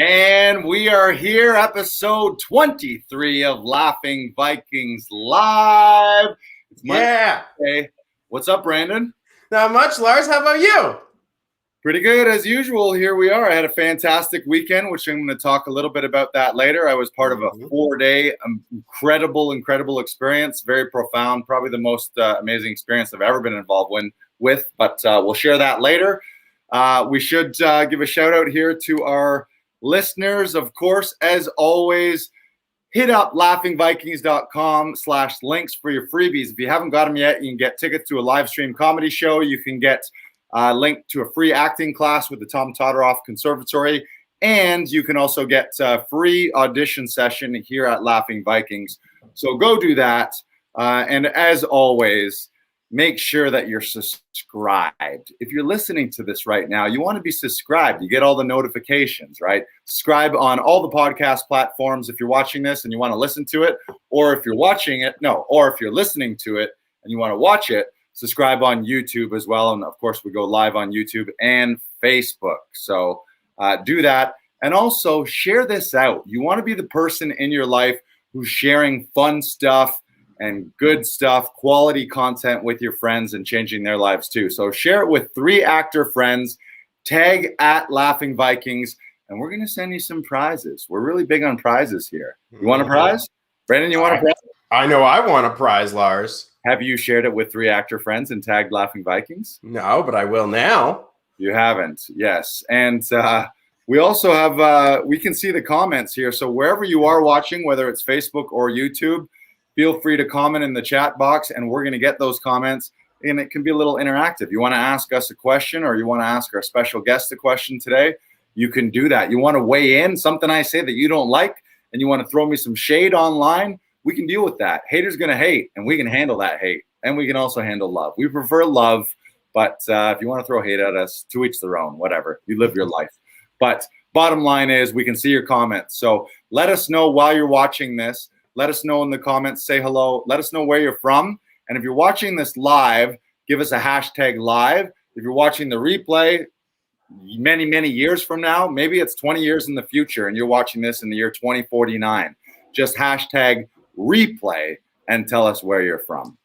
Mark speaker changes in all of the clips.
Speaker 1: And we are here, episode 23 of Laughing Vikings Live. It's Monday. What's up, Brandon?
Speaker 2: Not much, Lars. How about you?
Speaker 1: Pretty good, as usual. Here we are. I had a fantastic weekend, which I'm going to talk a little bit about that later. I was part of a 4-day incredible experience, very profound, probably the most amazing experience I've ever been involved with, but we'll share that later. We should give a shout out here to our listeners, of course, as always. Hit up laughingvikings.com/links for your freebies. If you haven't got them yet, you can get tickets to a live stream comedy show. You can get a link to a free acting class with the Tom Todoroff Conservatory. And you can also get a free audition session here at Laughing Vikings. So go do that. And as always, make sure that you're subscribed. If you're listening to this right now, you want to be subscribed. You get all the notifications, right? Subscribe on all the podcast platforms if you're watching this and you want to listen to it, or if you're or if you're listening to it and you want to watch it, subscribe on YouTube as well. And of course, we go live on YouTube and Facebook. So do that. And also share this out. You want to be the person in your life who's sharing fun stuff and good stuff, quality content with your friends and changing their lives too. So share it with 3 actor friends, tag at Laughing Vikings, and we're going to send you some prizes. We're really big on prizes here. You want a prize? Brandon, you want a prize?
Speaker 2: I know I want a prize, Lars.
Speaker 1: Have you shared it with 3 actor friends and tagged Laughing Vikings?
Speaker 2: No, but I will now.
Speaker 1: You haven't, yes. And we also have, we can see the comments here. So wherever you are watching, whether it's Facebook or YouTube, feel free to comment in the chat box, and we're going to get those comments, and it can be a little interactive. You want to ask us a question, or you want to ask our special guest a question today, you can do that. You want to weigh in, something I say that you don't like, and you want to throw me some shade online, we can deal with that. Haters going to hate, and we can handle that hate, and we can also handle love. We prefer love, but if you want to throw hate at us, to each their own, whatever. You live your life. But bottom line is we can see your comments. So let us know while you're watching this. Let us know in the comments, say hello. Let us know where you're from. And if you're watching this live, give us a hashtag live. If you're watching the replay many, many years from now, maybe it's 20 years in the future and you're watching this in the year 2049, just hashtag replay and tell us where you're from.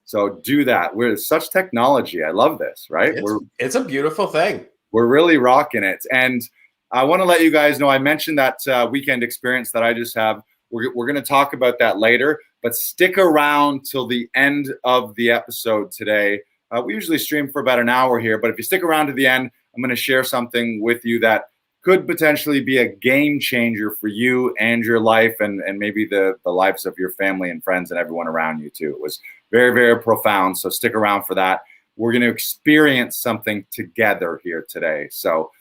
Speaker 1: So do that. We're such technology. I love this, right?
Speaker 2: It's a beautiful thing.
Speaker 1: We're really rocking it. And I want to let you guys know, I mentioned that weekend experience that I just have. We're going to talk about that later, but stick around till the end of the episode today. We usually stream for about an hour here, but if you stick around to the end, I'm going to share something with you that could potentially be a game changer for you and your life, and maybe the lives of your family and friends and everyone around you too. It was very, very profound, so stick around for that. We're going to experience something together here today. So,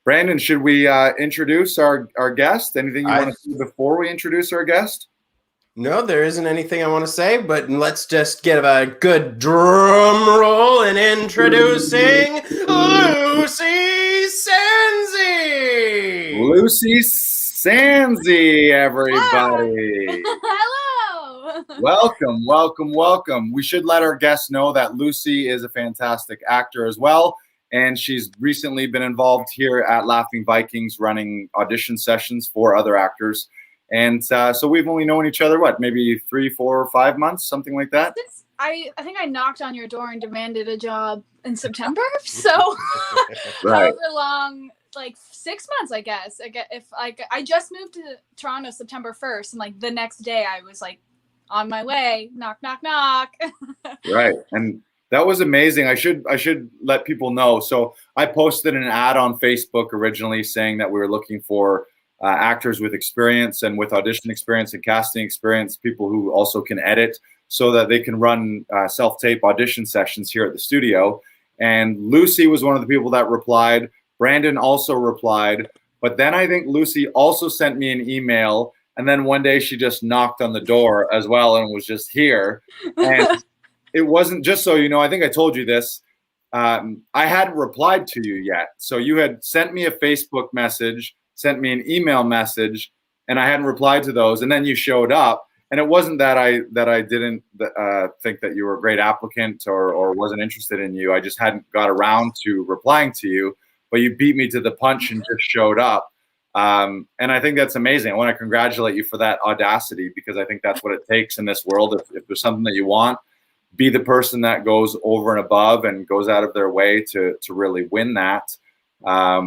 Speaker 1: Brandon, should we introduce our guest? Anything you want to say before we introduce our guest?
Speaker 2: No, there isn't anything I want to say, but let's just get a good drum roll in introducing Lucy Sanci.
Speaker 1: Lucy Sanci, everybody.
Speaker 3: Hello.
Speaker 1: Welcome. We should let our guests know that Lucy is a fantastic actor as well. And she's recently been involved here at Laughing Vikings running audition sessions for other actors. And so we've only known each other, maybe 3, 4, or 5 months, something like that?
Speaker 3: I think I knocked on your door and demanded a job in September. So
Speaker 1: right.
Speaker 3: However long, 6 months, I guess. I just moved to Toronto September 1st. And the next day I was on my way, knock, knock, knock.
Speaker 1: Right. And that was amazing. I should let people know. So I posted an ad on Facebook originally saying that we were looking for actors with experience and with audition experience and casting experience, people who also can edit so that they can run self-tape audition sessions here at the studio. And Lucy was one of the people that replied. Brandon also replied. But then I think Lucy also sent me an email. And then one day she just knocked on the door as well and was just here. And it wasn't, just so you know, I think I told you this, I hadn't replied to you yet. So you had sent me a Facebook message, sent me an email message, and I hadn't replied to those. And then you showed up. And it wasn't that I didn't think that you were a great applicant or wasn't interested in you. I just hadn't got around to replying to you. but you beat me to the punch and just showed up. And I think that's amazing. I want to congratulate you for that audacity, because I think that's what it takes in this world. If there's something that you want, be the person that goes over and above and goes out of their way to really win that. I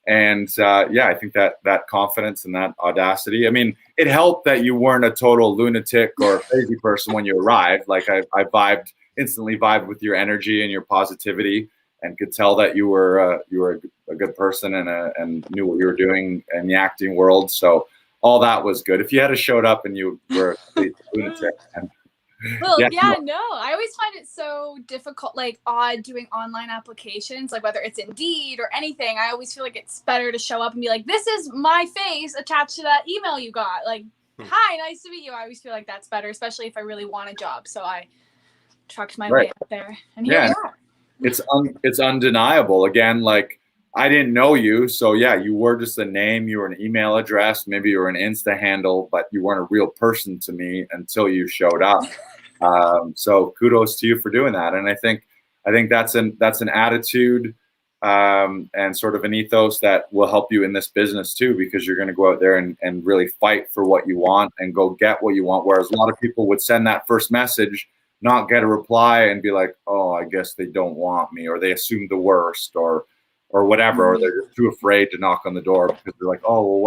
Speaker 1: think that confidence and that audacity. I mean, it helped that you weren't a total lunatic or a crazy person when you arrived. Like I instantly vibed with your energy and your positivity, and could tell that you were a good person and knew what you were doing in the acting world. So all that was good. If you had showed up and you were a complete lunatic.
Speaker 3: Well, no. I always find it so difficult, like odd doing online applications, like whether it's Indeed or anything. I always feel like it's better to show up and be like, this is my face attached to that email you got. Like, hi, nice to meet you. I always feel like that's better, especially if I really want a job. So I trucked my way up there. And here we are.
Speaker 1: It's undeniable. Again, like, I didn't know you. So yeah, you were just a name, you were an email address, maybe you were an Insta handle, but you weren't a real person to me until you showed up. So kudos to you for doing that. And I think that's an attitude and sort of an ethos that will help you in this business too, because you're going to go out there and really fight for what you want and go get what you want. Whereas a lot of people would send that first message, not get a reply, and be like, oh, I guess they don't want me, or they assume the worst, or whatever, or they're just too afraid to knock on the door because they're like, oh, well,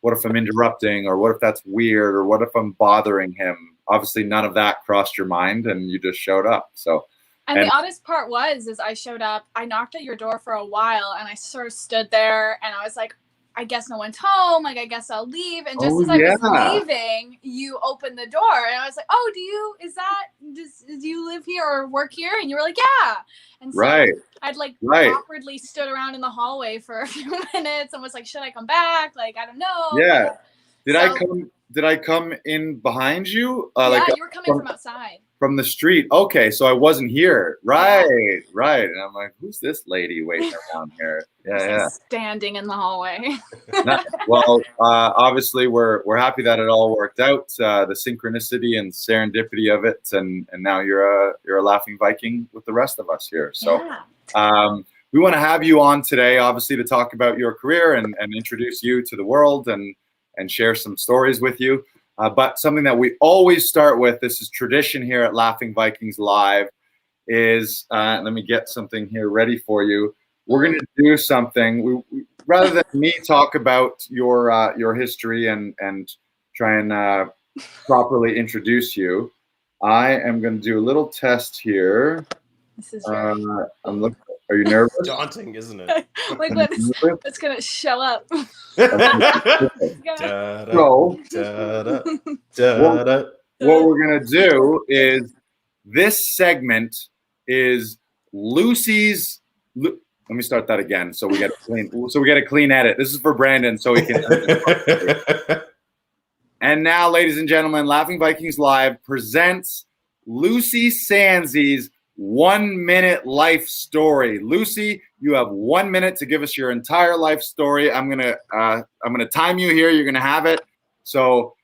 Speaker 1: what if I'm interrupting, or what if that's weird, or what if I'm bothering him? Obviously, none of that crossed your mind, and you just showed up. So,
Speaker 3: and the oddest part is I showed up, I knocked at your door for a while, and I sort of stood there, and I was like, I guess no one's home. Like, I guess I'll leave. And just as I was leaving, you opened the door, and I was like, oh, do you live here or work here? And you were like, yeah. And so I'd awkwardly stood around in the hallway for a few minutes and was like, should I come back? Like, I don't know.
Speaker 1: Yeah. Did I come in behind you?
Speaker 3: You were coming from outside.
Speaker 1: From the street. Okay, so I wasn't here. Right. And I'm like, who's this lady waiting around here? Yeah.
Speaker 3: Standing in the hallway.
Speaker 1: Well, obviously we're happy that it all worked out. The synchronicity and serendipity of it, and now you're a laughing Viking with the rest of us here. So we want to have you on today, obviously, to talk about your career and introduce you to the world and share some stories with you. But something that we always start with, this is tradition here at Laughing Vikings Live, is let me get something here ready for you. We're going to do something. We rather than me talk about your history and try and properly introduce you, I am going to do a little test here. This is I'm looking. Are you nervous?
Speaker 2: Daunting, isn't it?
Speaker 3: Like what's going to show up?
Speaker 1: What we're going to do is, this segment is Lucy's. Let me start that again, so we get a clean edit. This is for Brandon, so he can. And now, ladies and gentlemen, Laughing Vikings Live presents Lucy Sanci's 1 minute life story. Lucy, you have 1 minute to give us your entire life story. I'm gonna time you here. You're gonna have it. So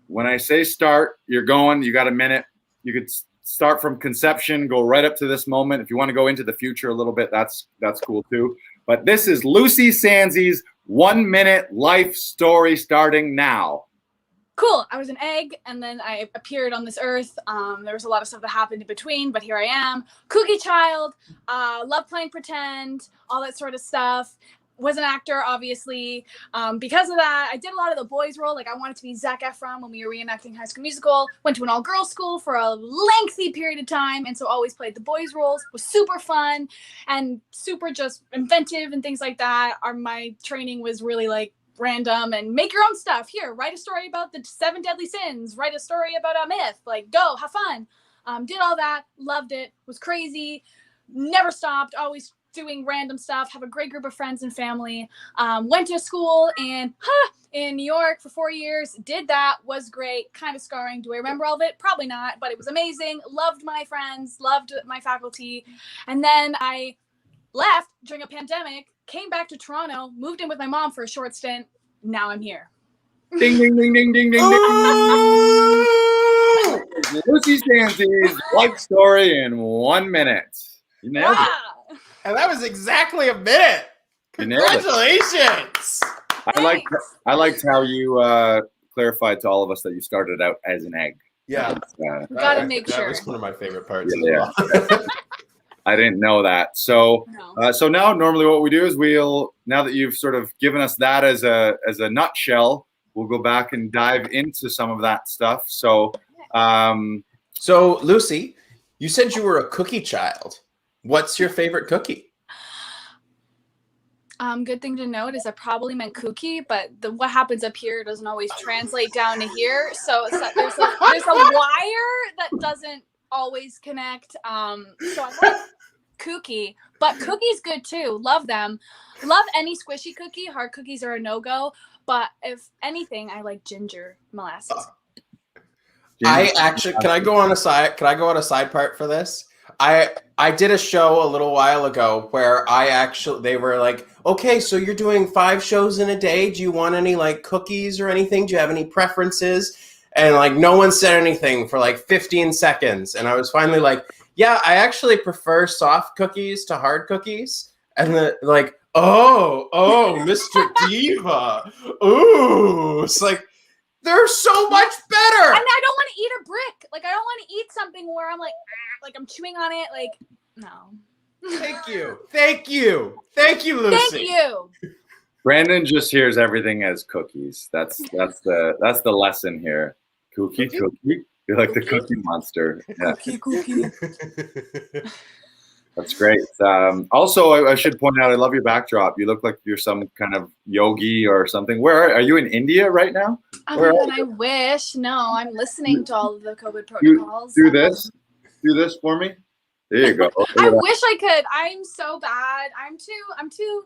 Speaker 1: when I say start, you're going. You got a minute. You could start from conception, go right up to this moment. If you want to go into the future a little bit, that's cool too. But this is Lucy Sanci's 1 minute life story, starting now.
Speaker 3: Cool. I was an egg, and then I appeared on this earth. There was a lot of stuff that happened in between, but here I am. Kooky child, love playing pretend, all that sort of stuff. Was an actor, obviously. Because of that, I did a lot of the boys' role. Like, I wanted to be Zac Efron when we were reenacting High School Musical. Went to an all-girls school for a lengthy period of time, and so always played the boys' roles. Was super fun and super just inventive and things like that. My training was really like random and make your own stuff. Here, write a story about the 7 deadly sins. Write a story about a myth. Like, go, have fun. Did all that. Loved it. Was crazy. Never stopped. Always doing random stuff. Have a great group of friends and family. Went to school in New York for 4 years. Did that. Was great. Kind of scarring. Do I remember all of it? Probably not, but it was amazing. Loved my friends. Loved my faculty. And then I left during a pandemic, came back to Toronto, moved in with my mom for a short stint. Now I'm here.
Speaker 1: Ding, ding, ding, ding, ding, ding, ding. Lucy Sanci's life story in 1 minute. You nailed it.
Speaker 2: And that was exactly a minute.
Speaker 1: You nailed it.
Speaker 2: Congratulations!
Speaker 1: I liked how you clarified to all of us that you started out as an egg.
Speaker 2: Yeah.
Speaker 3: Gotta make sure.
Speaker 2: That was one of my favorite parts
Speaker 1: Yeah.
Speaker 2: as well.
Speaker 1: I didn't know that. So,
Speaker 3: No.
Speaker 1: so now normally what we do is now that you've sort of given us that as a nutshell, we'll go back and dive into some of that stuff. So,
Speaker 2: So, Lucy, you said you were a cookie child. What's your favorite cookie?
Speaker 3: Good thing to note is I probably meant cookie, but what happens up here doesn't always translate down to here. So there's a wire that doesn't always connect. So I like cookie, but cookie's good too. Love them. Love any squishy cookie. Hard cookies are a no-go. But if anything, I like ginger molasses.
Speaker 2: I actually can I go on a side part for this? I did a show a little while ago where they were like, okay, so you're doing 5 shows in a day. Do you want any like cookies or anything? Do you have any preferences? And like no one said anything for like 15 seconds. And I was finally like, yeah, I actually prefer soft cookies to hard cookies. And oh, Mr. Diva. Ooh, it's like, they're so much better.
Speaker 3: And I don't want to eat a brick. Like I don't want to eat something where I'm like I'm chewing on it. Like no.
Speaker 2: Thank you, Lucy.
Speaker 3: Thank you.
Speaker 1: Brandon just hears everything as cookies. That's the lesson here. Cookie. You're like the cookie monster. Yeah.
Speaker 3: Cookie.
Speaker 1: That's great. Also, I should point out, I love your backdrop. You look like you're some kind of yogi or something. Where are you in India right now?
Speaker 3: I wish. No, I'm listening to all of the COVID protocols.
Speaker 1: Do this for me. There you go.
Speaker 3: I wish I could. I'm so bad. I'm too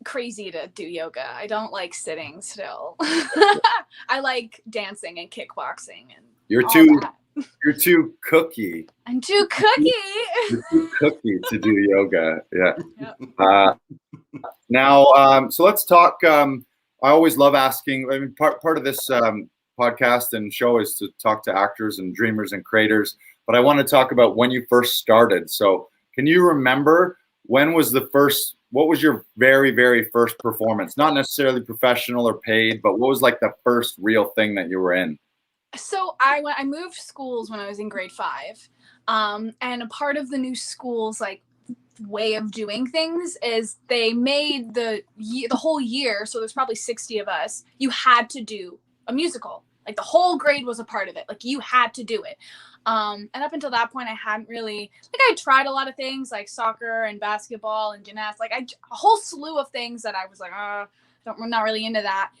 Speaker 3: crazy to do yoga. I don't like sitting still. I like dancing and kickboxing and
Speaker 1: You're too cookie.
Speaker 3: I'm too cookie.
Speaker 1: You're too cookie to do yoga. Yeah. Yep. Now, so let's talk. I always love asking. I mean, part of this podcast and show is to talk to actors and dreamers and creators. But I want to talk about when you first started. So, can you remember what was your very, very first performance? Not necessarily professional or paid, but what was like the first real thing that you were in?
Speaker 3: So I moved schools when I was in grade 5, and a part of the new school's like way of doing things is they made the whole year. So there's probably 60 of us. You had to do a musical. Like the whole grade was a part of it. Like you had to do it. And up until that point, I hadn't really I tried a lot of things like soccer and basketball and gymnastics. Like a whole slew of things that I was like, I'm not really into that.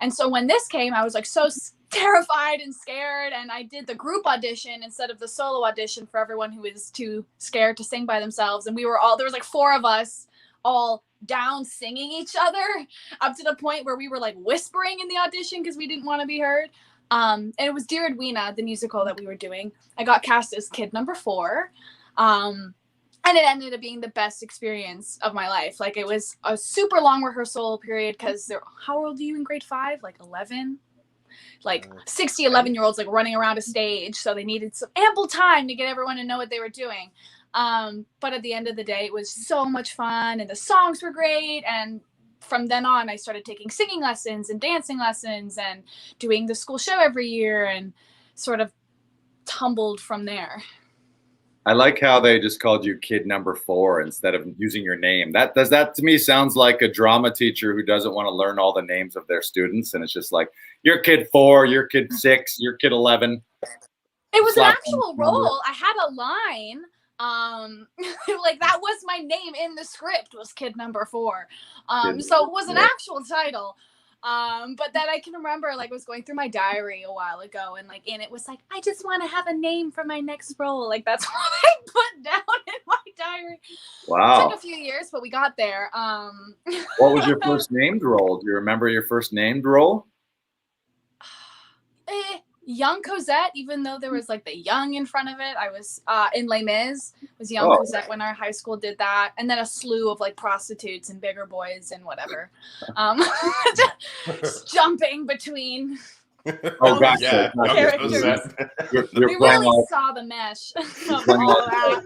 Speaker 3: And so when this came, I was like so terrified and scared, and I did the group audition instead of the solo audition for everyone who is too scared to sing by themselves. And there was like 4 of us all down singing each other up to the point where we were like whispering in the audition because we didn't want to be heard. And it was Dear Edwina, the musical that we were doing. I got cast as kid number 4. And it ended up being the best experience of my life. Like it was a super long rehearsal period because how old are you in grade 5? Like 11? Like 60, 11-year-olds like running around a stage. So they needed some ample time to get everyone to know what they were doing. But at the end of the day, it was so much fun and the songs were great. And from then on, I started taking singing lessons and dancing lessons and doing the school show every year and sort of tumbled from there.
Speaker 1: I like how they just called you kid number 4 instead of using your name. That to me sounds like a drama teacher who doesn't want to learn all the names of their students. And it's just like, you're kid 4, you're kid 6, you're kid 11.
Speaker 3: It was an actual role. I had a line. Like that was my name in the script was kid number 4. So it was an actual title. But then I can remember I was going through my diary a while ago and in it was like, I just want to have a name for my next role. Like that's what I put down in my diary.
Speaker 1: Wow.
Speaker 3: It took a few years, but we got there.
Speaker 1: What was your first named role? Do you remember your first named role?
Speaker 3: Young Cosette, even though there was the young in front of it. I was in Les Mis, was Young Cosette when our high school did that. And then a slew of prostitutes and bigger boys and whatever. Just jumping between
Speaker 1: gotcha.
Speaker 3: Characters. We really saw the mesh of all that.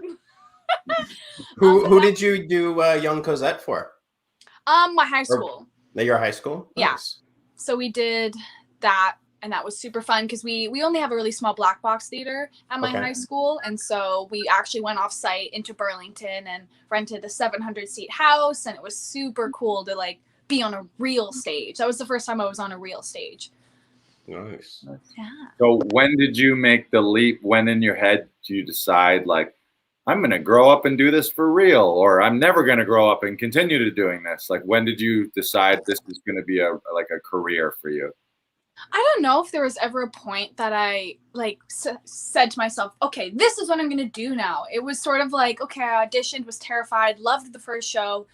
Speaker 2: Who did you do Young Cosette for?
Speaker 3: My high school.
Speaker 2: Your high school?
Speaker 3: Yeah.
Speaker 2: Nice.
Speaker 3: So we did that, and that was super fun because we only have a really small black box theater at my high school, and so we actually went off site into Burlington and rented a 700-seat house, and it was super cool to like be on a real stage. That was the first time I was on a real stage.
Speaker 2: Nice.
Speaker 3: Yeah.
Speaker 1: So when did you make the leap? When in your head do you decide like, I'm going to grow up and do this for real, or I'm never going to grow up and continue to doing this? Like, when did you decide this is going to be a career for you?
Speaker 3: I don't know if there was ever a point that I like said to myself, okay, this is what I'm going to do now. It was sort of like, okay, I auditioned, was terrified, loved the first show,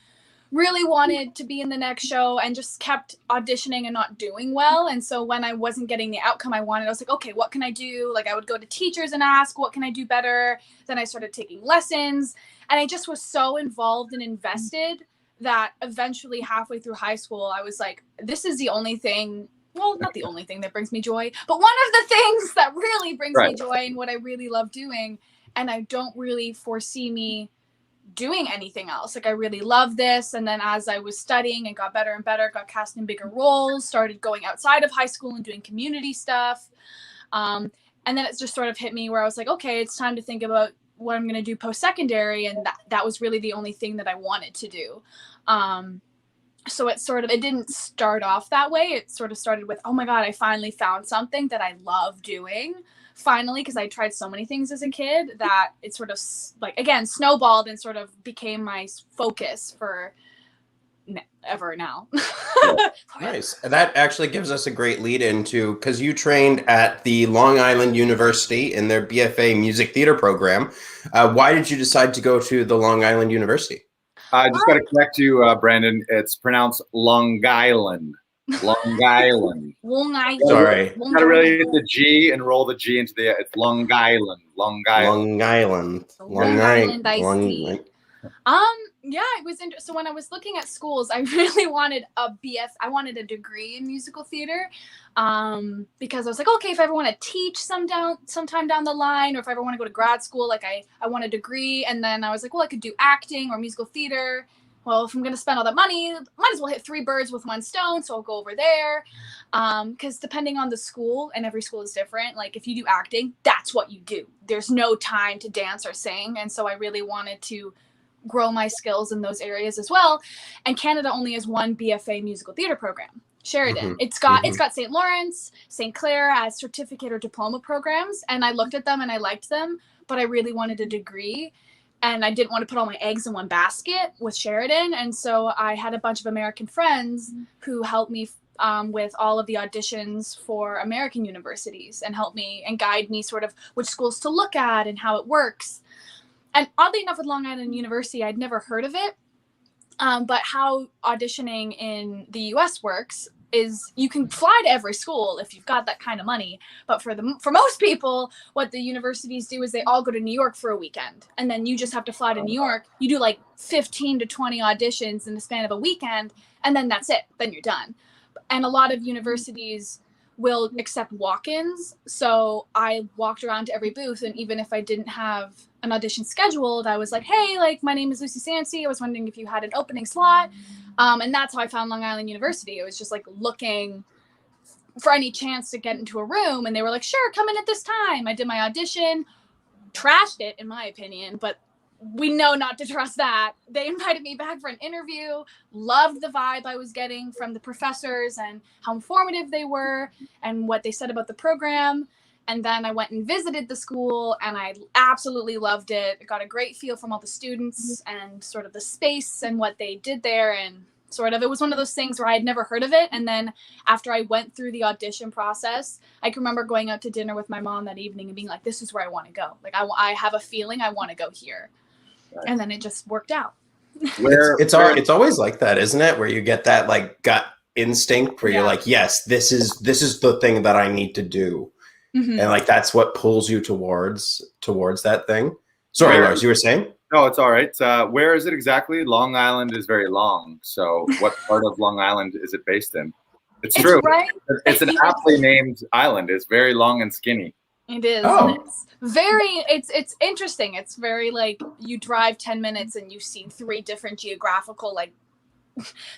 Speaker 3: really wanted to be in the next show, and just kept auditioning and not doing well. And so when I wasn't getting the outcome I wanted, I was like, okay, what can I do? Like I would go to teachers and ask, what can I do better? Then I started taking lessons, and I just was so involved and invested that eventually halfway through high school, I was like, this is the only thing, well, not the only thing that brings me joy, but one of the things that really brings me joy and what I really love doing. And I don't really foresee me doing anything else. Like I really love this. And then as I was studying and got better and better, got cast in bigger roles, started going outside of high school and doing community stuff. And then it just sort of hit me where I was like, okay, it's time to think about what I'm going to do post-secondary. And that was really the only thing that I wanted to do. So it didn't start off that way. It sort of started with, oh my God, I finally found something that I love doing. Finally, because I tried so many things as a kid that it sort of like, again, snowballed and sort of became my focus for ever now.
Speaker 2: Nice. That actually gives us a great lead into, because you trained at the Long Island University in their BFA music theater program. Why did you decide to go to the Long Island University?
Speaker 1: I just got to correct you, Brandon. It's pronounced Long Island. Long Island.
Speaker 3: Long Island.
Speaker 2: Sorry.
Speaker 1: You got to really hit the G and roll the G into the. It's Long Island. Long Island.
Speaker 2: Long Island.
Speaker 3: Long Island. I see. Yeah, it was interesting. So when I was looking at schools, I really wanted I wanted a degree in musical theater, because I was like, okay, if I ever want to teach sometime down the line, or if I ever want to go to grad school, like I want a degree. And then I was like, well, I could do acting or musical theater. Well, if I'm going to spend all that money, might as well hit 3 birds with 1 stone. So I'll go over there. Because depending on the school, and every school is different, like if you do acting, that's what you do. There's no time to dance or sing. And so I really wanted to grow my skills in those areas as well. And Canada only has one BFA musical theater program, Sheridan. It's got St. Lawrence, St. Clair as certificate or diploma programs. And I looked at them and I liked them, but I really wanted a degree. And I didn't want to put all my eggs in one basket with Sheridan. And so I had a bunch of American friends who helped me with all of the auditions for American universities and helped me and guide me sort of which schools to look at and how it works. And oddly enough, with Long Island University, I'd never heard of it. But how auditioning in the US works is you can fly to every school if you've got that kind of money. But for most people, what the universities do is they all go to New York for a weekend. And then you just have to fly to New York. You do like 15 to 20 auditions in the span of a weekend. And then that's it. Then you're done. And a lot of universities will accept walk-ins. So I walked around to every booth. And even if I didn't have an audition scheduled, I was like, hey, like my name is Lucy Sanci. I was wondering if you had an opening slot. And that's how I found Long Island University. It was just like looking for any chance to get into a room. And they were like, sure, come in at this time. I did my audition, trashed it in my opinion, but we know not to trust that. They invited me back for an interview, loved the vibe I was getting from the professors and how informative they were and what they said about the program. And then I went and visited the school and I absolutely loved it. I got a great feel from all the students and sort of the space and what they did there. And sort of, it was one of those things where I had never heard of it. And then after I went through the audition process, I can remember going out to dinner with my mom that evening and being like, this is where I want to go. Like I have a feeling I want to go here. Right. And then it just worked out.
Speaker 2: It's always like that, isn't it? Where you get that like gut instinct where you're like, yes, this is the thing that I need to do. Mm-hmm. And like that's what pulls you towards that thing. Sorry, Lars, you were saying?
Speaker 1: No, it's all right. Where is it exactly? Long Island is very long. So what part of Long Island is it based in? It's true. Right. It's an aptly named island. It's very long and skinny.
Speaker 3: It is. Oh. It's very, it's interesting. It's very like you drive 10 minutes and you see 3 different geographical like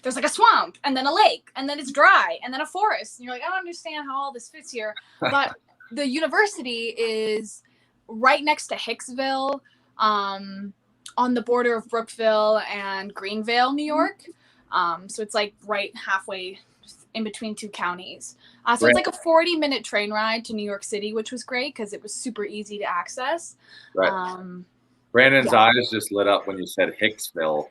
Speaker 3: there's like a swamp and then a lake and then it's dry and then a forest. And you're like, I don't understand how all this fits here. But the university is right next to Hicksville, on the border of Brookville and Greenvale, New York. So it's like right halfway in between two counties. So it's like a 40-minute train ride to New York City, which was great because it was super easy to access.
Speaker 1: Right. Brandon's eyes just lit up when you said Hicksville.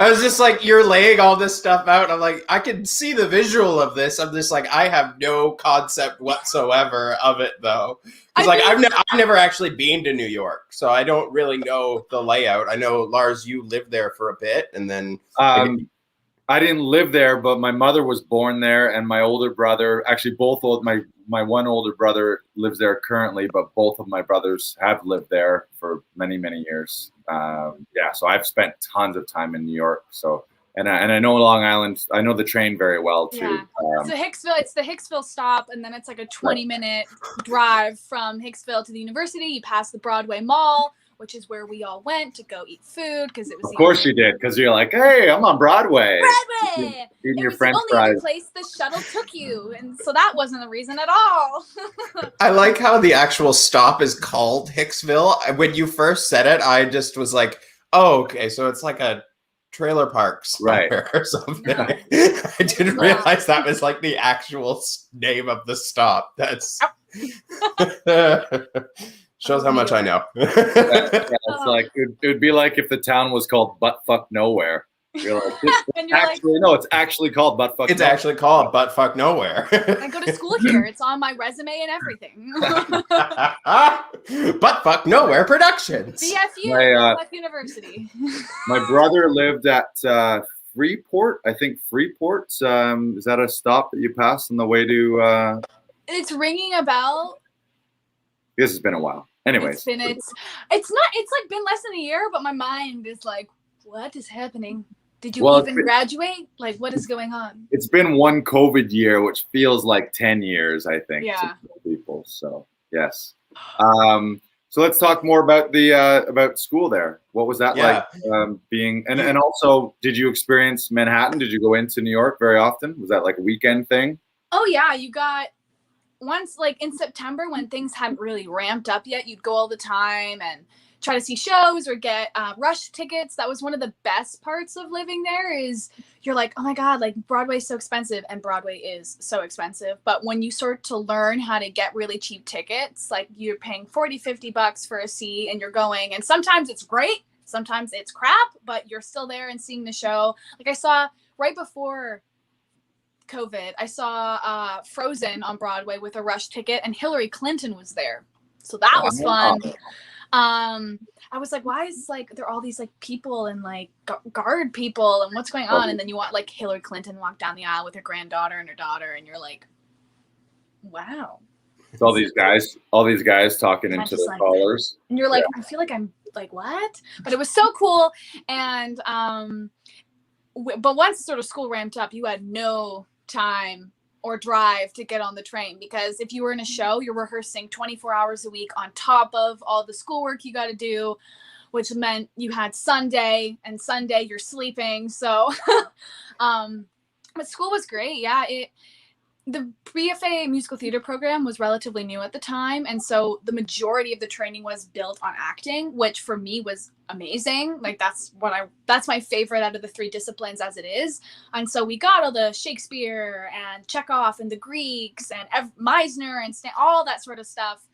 Speaker 2: I was just like, you're laying all this stuff out. And I'm like, I can see the visual of this. I'm just like, I have no concept whatsoever of it, though. It's like I've never actually been to New York, so I don't really know the layout. I know, Lars, you lived there for a bit, and then
Speaker 1: I didn't live there, but my mother was born there, and my older brother, actually my one older brother lives there currently, but both of my brothers have lived there for many, many years. So I've spent tons of time in New York. So, and I know Long Island. I know the train very well too.
Speaker 3: Yeah. So Hicksville, it's the Hicksville stop, and then it's like a 20-minute drive from Hicksville to the university. You pass the Broadway Mall, which is where we all went to go eat food because it was.
Speaker 1: Of course you did, because you're like, hey, I'm on Broadway.
Speaker 3: Broadway.
Speaker 1: Eating
Speaker 3: it
Speaker 1: your
Speaker 3: was
Speaker 1: French
Speaker 3: the only
Speaker 1: fries.
Speaker 3: other place the shuttle took you, and so that wasn't the reason at all.
Speaker 2: I like how the actual stop is called Hicksville. When you first said it, I just was like, oh, okay, so it's like a trailer park somewhere or something. No. I didn't realize that was like the actual name of the stop. That's shows how much I know.
Speaker 1: It's like it would be like if the town was called Buttfuck Nowhere. You're like, it's actually called Buttfuck.
Speaker 2: It's actually called Buttfuck Nowhere.
Speaker 3: I go to school here. It's on my resume and everything.
Speaker 2: Buttfuck Nowhere Productions.
Speaker 3: BFU, University.
Speaker 1: My brother lived at Freeport. I think Freeport. Is that a stop that you pass on the way to?
Speaker 3: It's ringing a bell.
Speaker 1: This has been a while. Anyways,
Speaker 3: it's like been less than a year, but my mind is like, what is happening? Did you even graduate? Like, what is going on? It's been one COVID year, which feels like 10 years, I think. Yeah. To people. So yes. So let's talk more about the about school there. What was that like being? And also, did you experience Manhattan? Did you go into New York very often? Was that like a weekend thing? Oh yeah, you got. Once, like in September, when things hadn't really ramped up yet, you'd go all the time and try to see shows or get rush tickets. That was one of the best parts of living there is you're like, oh my God, like Broadway's so expensive, and Broadway is so expensive. But when you start to learn how to get really cheap tickets, like you're paying $40-50 for a seat and you're going, and sometimes it's great, sometimes it's crap, but you're still there and seeing the show. Like I saw right before COVID, I saw Frozen on Broadway with a rush ticket, and Hillary Clinton was there, so that was fun. I was like, why is like there are all these like people and like guard people and what's going on? And then you want like Hillary Clinton walk down the aisle with her granddaughter and her daughter, and you're like, wow. It's all these guys talking into their collars, and you're like, I feel like I'm like, what? But it was so cool. And but once sort of school ramped up, you had no time or drive to get on the train, because if you were in a show, you're rehearsing 24 hours a week on top of all the schoolwork you got to do, which meant you had Sunday, and Sunday you're sleeping. So but school was great. Yeah, the BFA musical theater program was relatively new at the time, and so the majority of the training was built on acting, which for me was amazing. Like that's my favorite out of the three disciplines as it is. And so we got all the Shakespeare and Chekhov and the Greeks and Meisner and all that sort of stuff.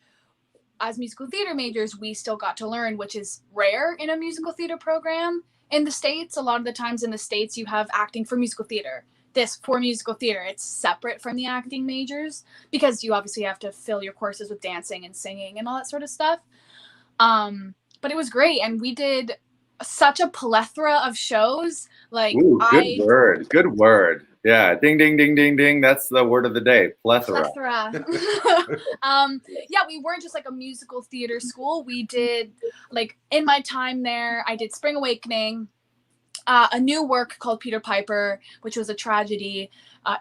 Speaker 3: As musical theater majors, we still got to learn, which is rare in a musical theater program in the States. A lot of the times in the States, you have acting for musical theater. This for musical theater, it's separate from the acting majors, because you obviously have to fill your courses with dancing and singing and all that sort of stuff. But it was great, and we did such a plethora of shows. Like, ooh, good word. Yeah, ding, ding, ding, ding, ding. That's the word of the day, plethora. Yeah, we weren't just like a musical theater school. We did, like, in my time there, I did Spring Awakening. a new work called Peter Piper, which was a tragedy.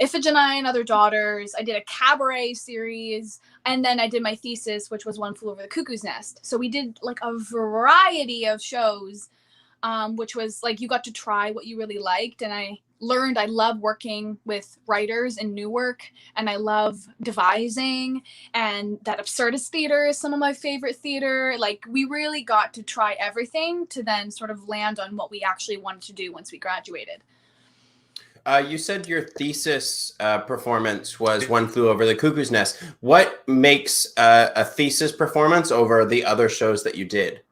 Speaker 3: Iphigenia and Other Daughters. I did a cabaret series, and then I did my thesis, which was One Flew Over the Cuckoo's Nest. So we did like a variety of shows, which was like you got to try what you really liked. And I learned I love working with writers and new work, and I love devising, and that absurdist theater is some of my favorite theater. Like we really got to try everything to then sort of land on what we actually wanted to do once we graduated.
Speaker 2: You said your thesis performance was One Flew Over the Cuckoo's Nest. What makes a thesis performance over the other shows that you did?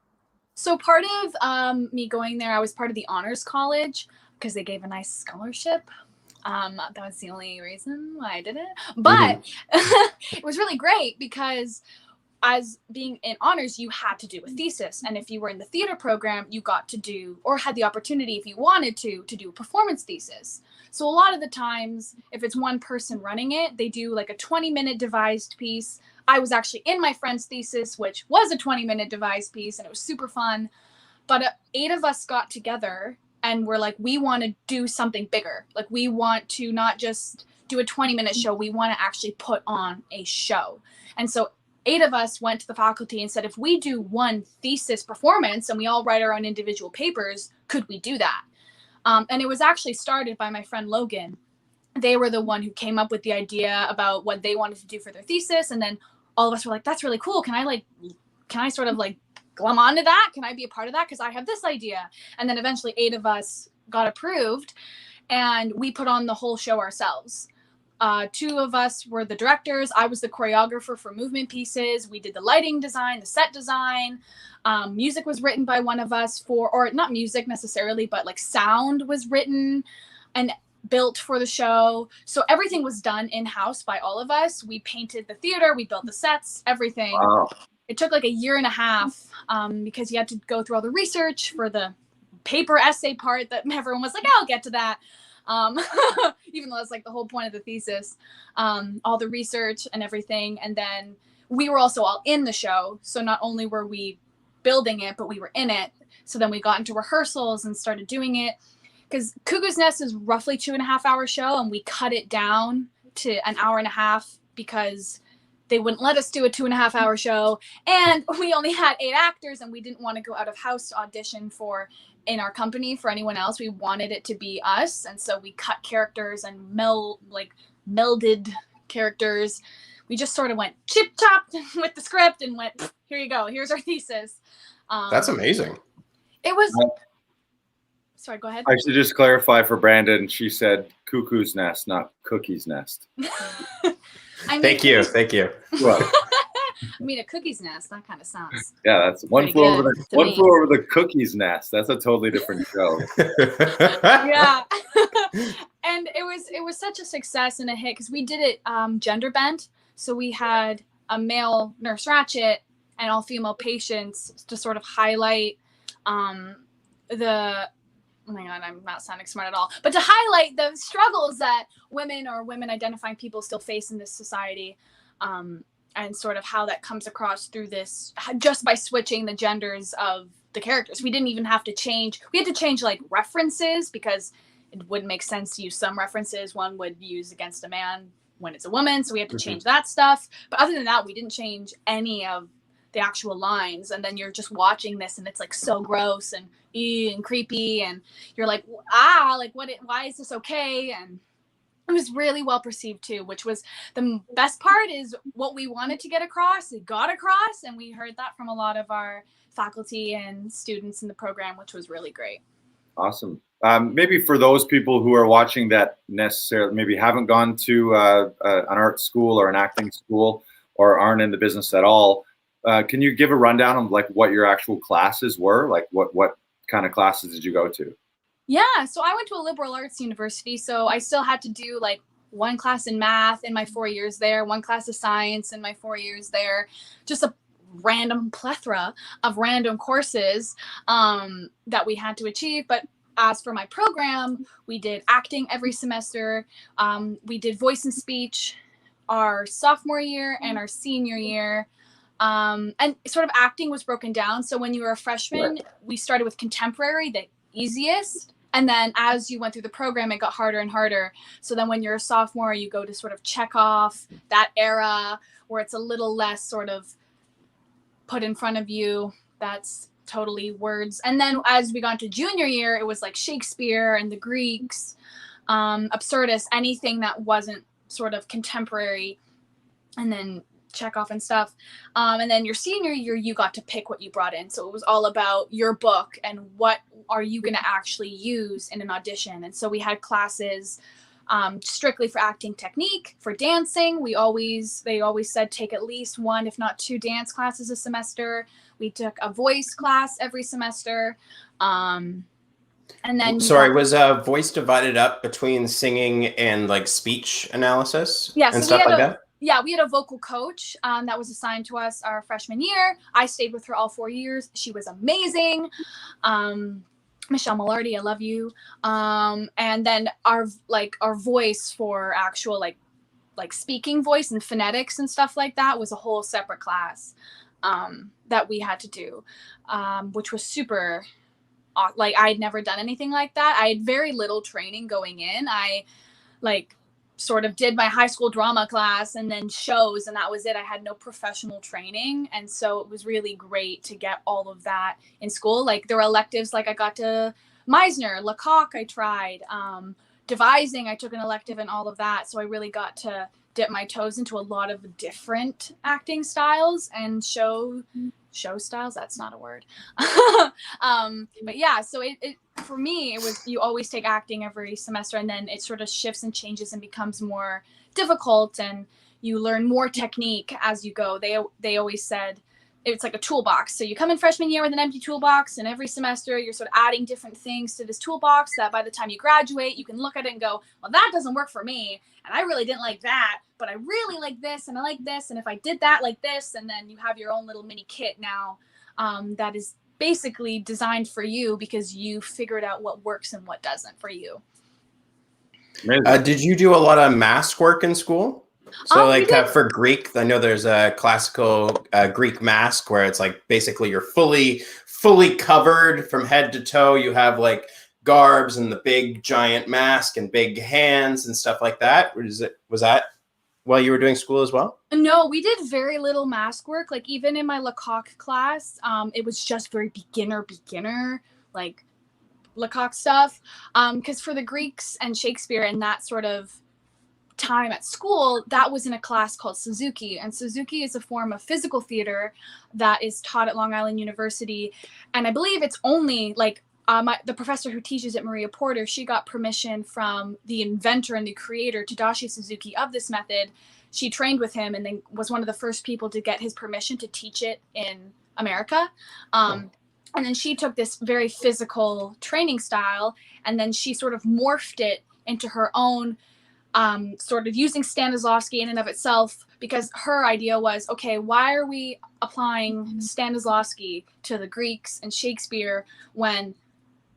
Speaker 3: So part of me going there, I was part of the honors college because they gave a nice scholarship. That was the only reason why I did it. But it was really great because as being in honors, you had to do a thesis. And if you were in the theater program, you got to do, or had the opportunity if you wanted to do a performance thesis. So a lot of the times, if it's one person running it, they do like a 20-minute devised piece. I was actually in my friend's thesis, which was a 20-minute devised piece, and it was super fun. But 8 of us got together and we're like, we want to do something bigger. Like we want to not just do a 20-minute show. We want to actually put on a show. And so 8 of us went to the faculty and said, if we do one thesis performance and we all write our own individual papers, could we do that? And it was actually started by my friend Logan. They were the one who came up with the idea about what they wanted to do for their thesis. And then all of us were like, that's really cool. Can I sort of like glom onto that? Can I be a part of that? Because I have this idea. And then eventually 8 of us got approved and we put on the whole show ourselves. 2 of us were the directors. I was the choreographer for movement pieces. We did the lighting design, the set design. Music was written by one of us or not music necessarily, but like sound was written and built for the show. So everything was done in-house by all of us. We painted the theater, we built the sets, everything.
Speaker 1: Wow.
Speaker 3: It took like a year and a half because you had to go through all the research for the paper essay part that everyone was like, I'll get to that. Even though that's like the whole point of the thesis, all the research and everything. And then we were also all in the show. So not only were we building it, but we were in it. So then we got into rehearsals and started doing it. Because Cuckoos Nest is roughly 2.5-hour show, and we cut it down to an hour and a half because they wouldn't let us do a 2.5-hour show. And we only had 8 actors, and we didn't want to go out of house to audition for in our company for anyone else. We wanted it to be us. And so we cut characters and melded characters. We just sort of went chip chop with the script and went, here you go. Here's our thesis.
Speaker 2: That's amazing.
Speaker 3: It was. Sorry, go ahead.
Speaker 1: I should just clarify for Brandon. She said Cuckoo's Nest, not Cookie's Nest.
Speaker 2: Thank you.
Speaker 1: What?
Speaker 3: I mean, a cookie's nest. That kind of sounds.
Speaker 1: Yeah, that's One Flew Over the Cookie's Nest. That's a totally different show.
Speaker 3: Yeah, and it was such a success and a hit because we did it gender bent. So we had a male Nurse Ratched and all female patients to sort of highlight the. Oh my God, I'm not sounding smart at all. But to highlight the struggles that women or women identifying people still face in this society. And sort of how that comes across through this, just by switching the genders of the characters. We didn't even have to change. We had to change like references because it wouldn't make sense to use some references one would use against a man when it's a woman. So we had to change that stuff. But other than that, we didn't change any of the actual lines. And then you're just watching this and it's like so gross and creepy. And you're like, why is this okay? And it was really well perceived too, which was the best part is what we wanted to get across. It got across, and we heard that from a lot of our faculty and students in the program, which was really great.
Speaker 1: Awesome. Maybe for those people who are watching that necessarily maybe haven't gone to an art school or an acting school or aren't in the business at all, can you give a rundown of like what your actual classes were? Like what kind of classes did you go to?
Speaker 3: Yeah, so I went to a liberal arts university, so I still had to do like 1 class in math in my 4 years there, 1 class of science in my 4 years there, just a random plethora of random courses that we had to achieve. But as for my program, we did acting every semester. We did voice and speech our sophomore year and our senior year. And sort of acting was broken down. So when you were a freshman, we started with contemporary, the easiest. And then as you went through the program, it got harder and harder. So then when you're a sophomore, you go to sort of check off that era where it's a little less sort of put in front of you. That's totally words. And then as we got into junior year, it was like Shakespeare and the Greeks, absurdist, anything that wasn't sort of contemporary, and then Chekhov and stuff. And then your senior year, you got to pick what you brought in. So it was all about your book and what are you going to actually use in an audition. And so we had classes strictly for acting technique, for dancing. They always said take at least 1, if not 2 dance classes a semester. We took a voice class every semester. And then
Speaker 2: was voice divided up between singing and like speech analysis and stuff like that?
Speaker 3: Yeah, we had a vocal coach that was assigned to us our freshman year. I stayed with her all 4 years. She was amazing. Michelle Millardi, I love you. And then our voice for actual like speaking voice and phonetics and stuff like that was a whole separate class that we had to do, which was super. Like I had never done anything like that. I had very little training going in. I sort of did my high school drama class and then shows, and that was it. I had no professional training. And so it was really great to get all of that in school. Like there were electives, like I got to Meisner, Lecoq I tried, devising, I took an elective and all of that. So I really got to dip my toes into a lot of different acting styles and show styles. That's not a word. But yeah, so it for me, it was, you always take acting every semester and then it sort of shifts and changes and becomes more difficult and you learn more technique as you go. They always said it's like a toolbox. So you come in freshman year with an empty toolbox and every semester you're sort of adding different things to this toolbox that by the time you graduate, you can look at it and go, well, that doesn't work for me. And I really didn't like that, but I really like this and I like this. And if I did that like this, and then you have your own little mini kit now that is basically designed for you because you figured out what works and what doesn't for you.
Speaker 2: Did you do a lot of mask work in school? So for Greek, I know there's a classical Greek mask where it's like basically you're fully covered from head to toe. You have like garbs and the big giant mask and big hands and stuff like that. Was that while you were doing school as well?
Speaker 3: No, we did very little mask work. Like even in my Lecoq class, it was just very beginner, like Lecoq stuff. Because for the Greeks and Shakespeare and that sort of time at school, that was in a class called Suzuki. And Suzuki is a form of physical theater that is taught at Long Island University. And I believe it's only like the professor who teaches at Maria Porter, she got permission from the inventor and the creator, Tadashi Suzuki, of this method. She trained with him and then was one of the first people to get his permission to teach it in America. And then she took this very physical training style and then she sort of morphed it into her own sort of using Stanislavski in and of itself, because her idea was, okay, why are we applying Stanislavski to the Greeks and Shakespeare when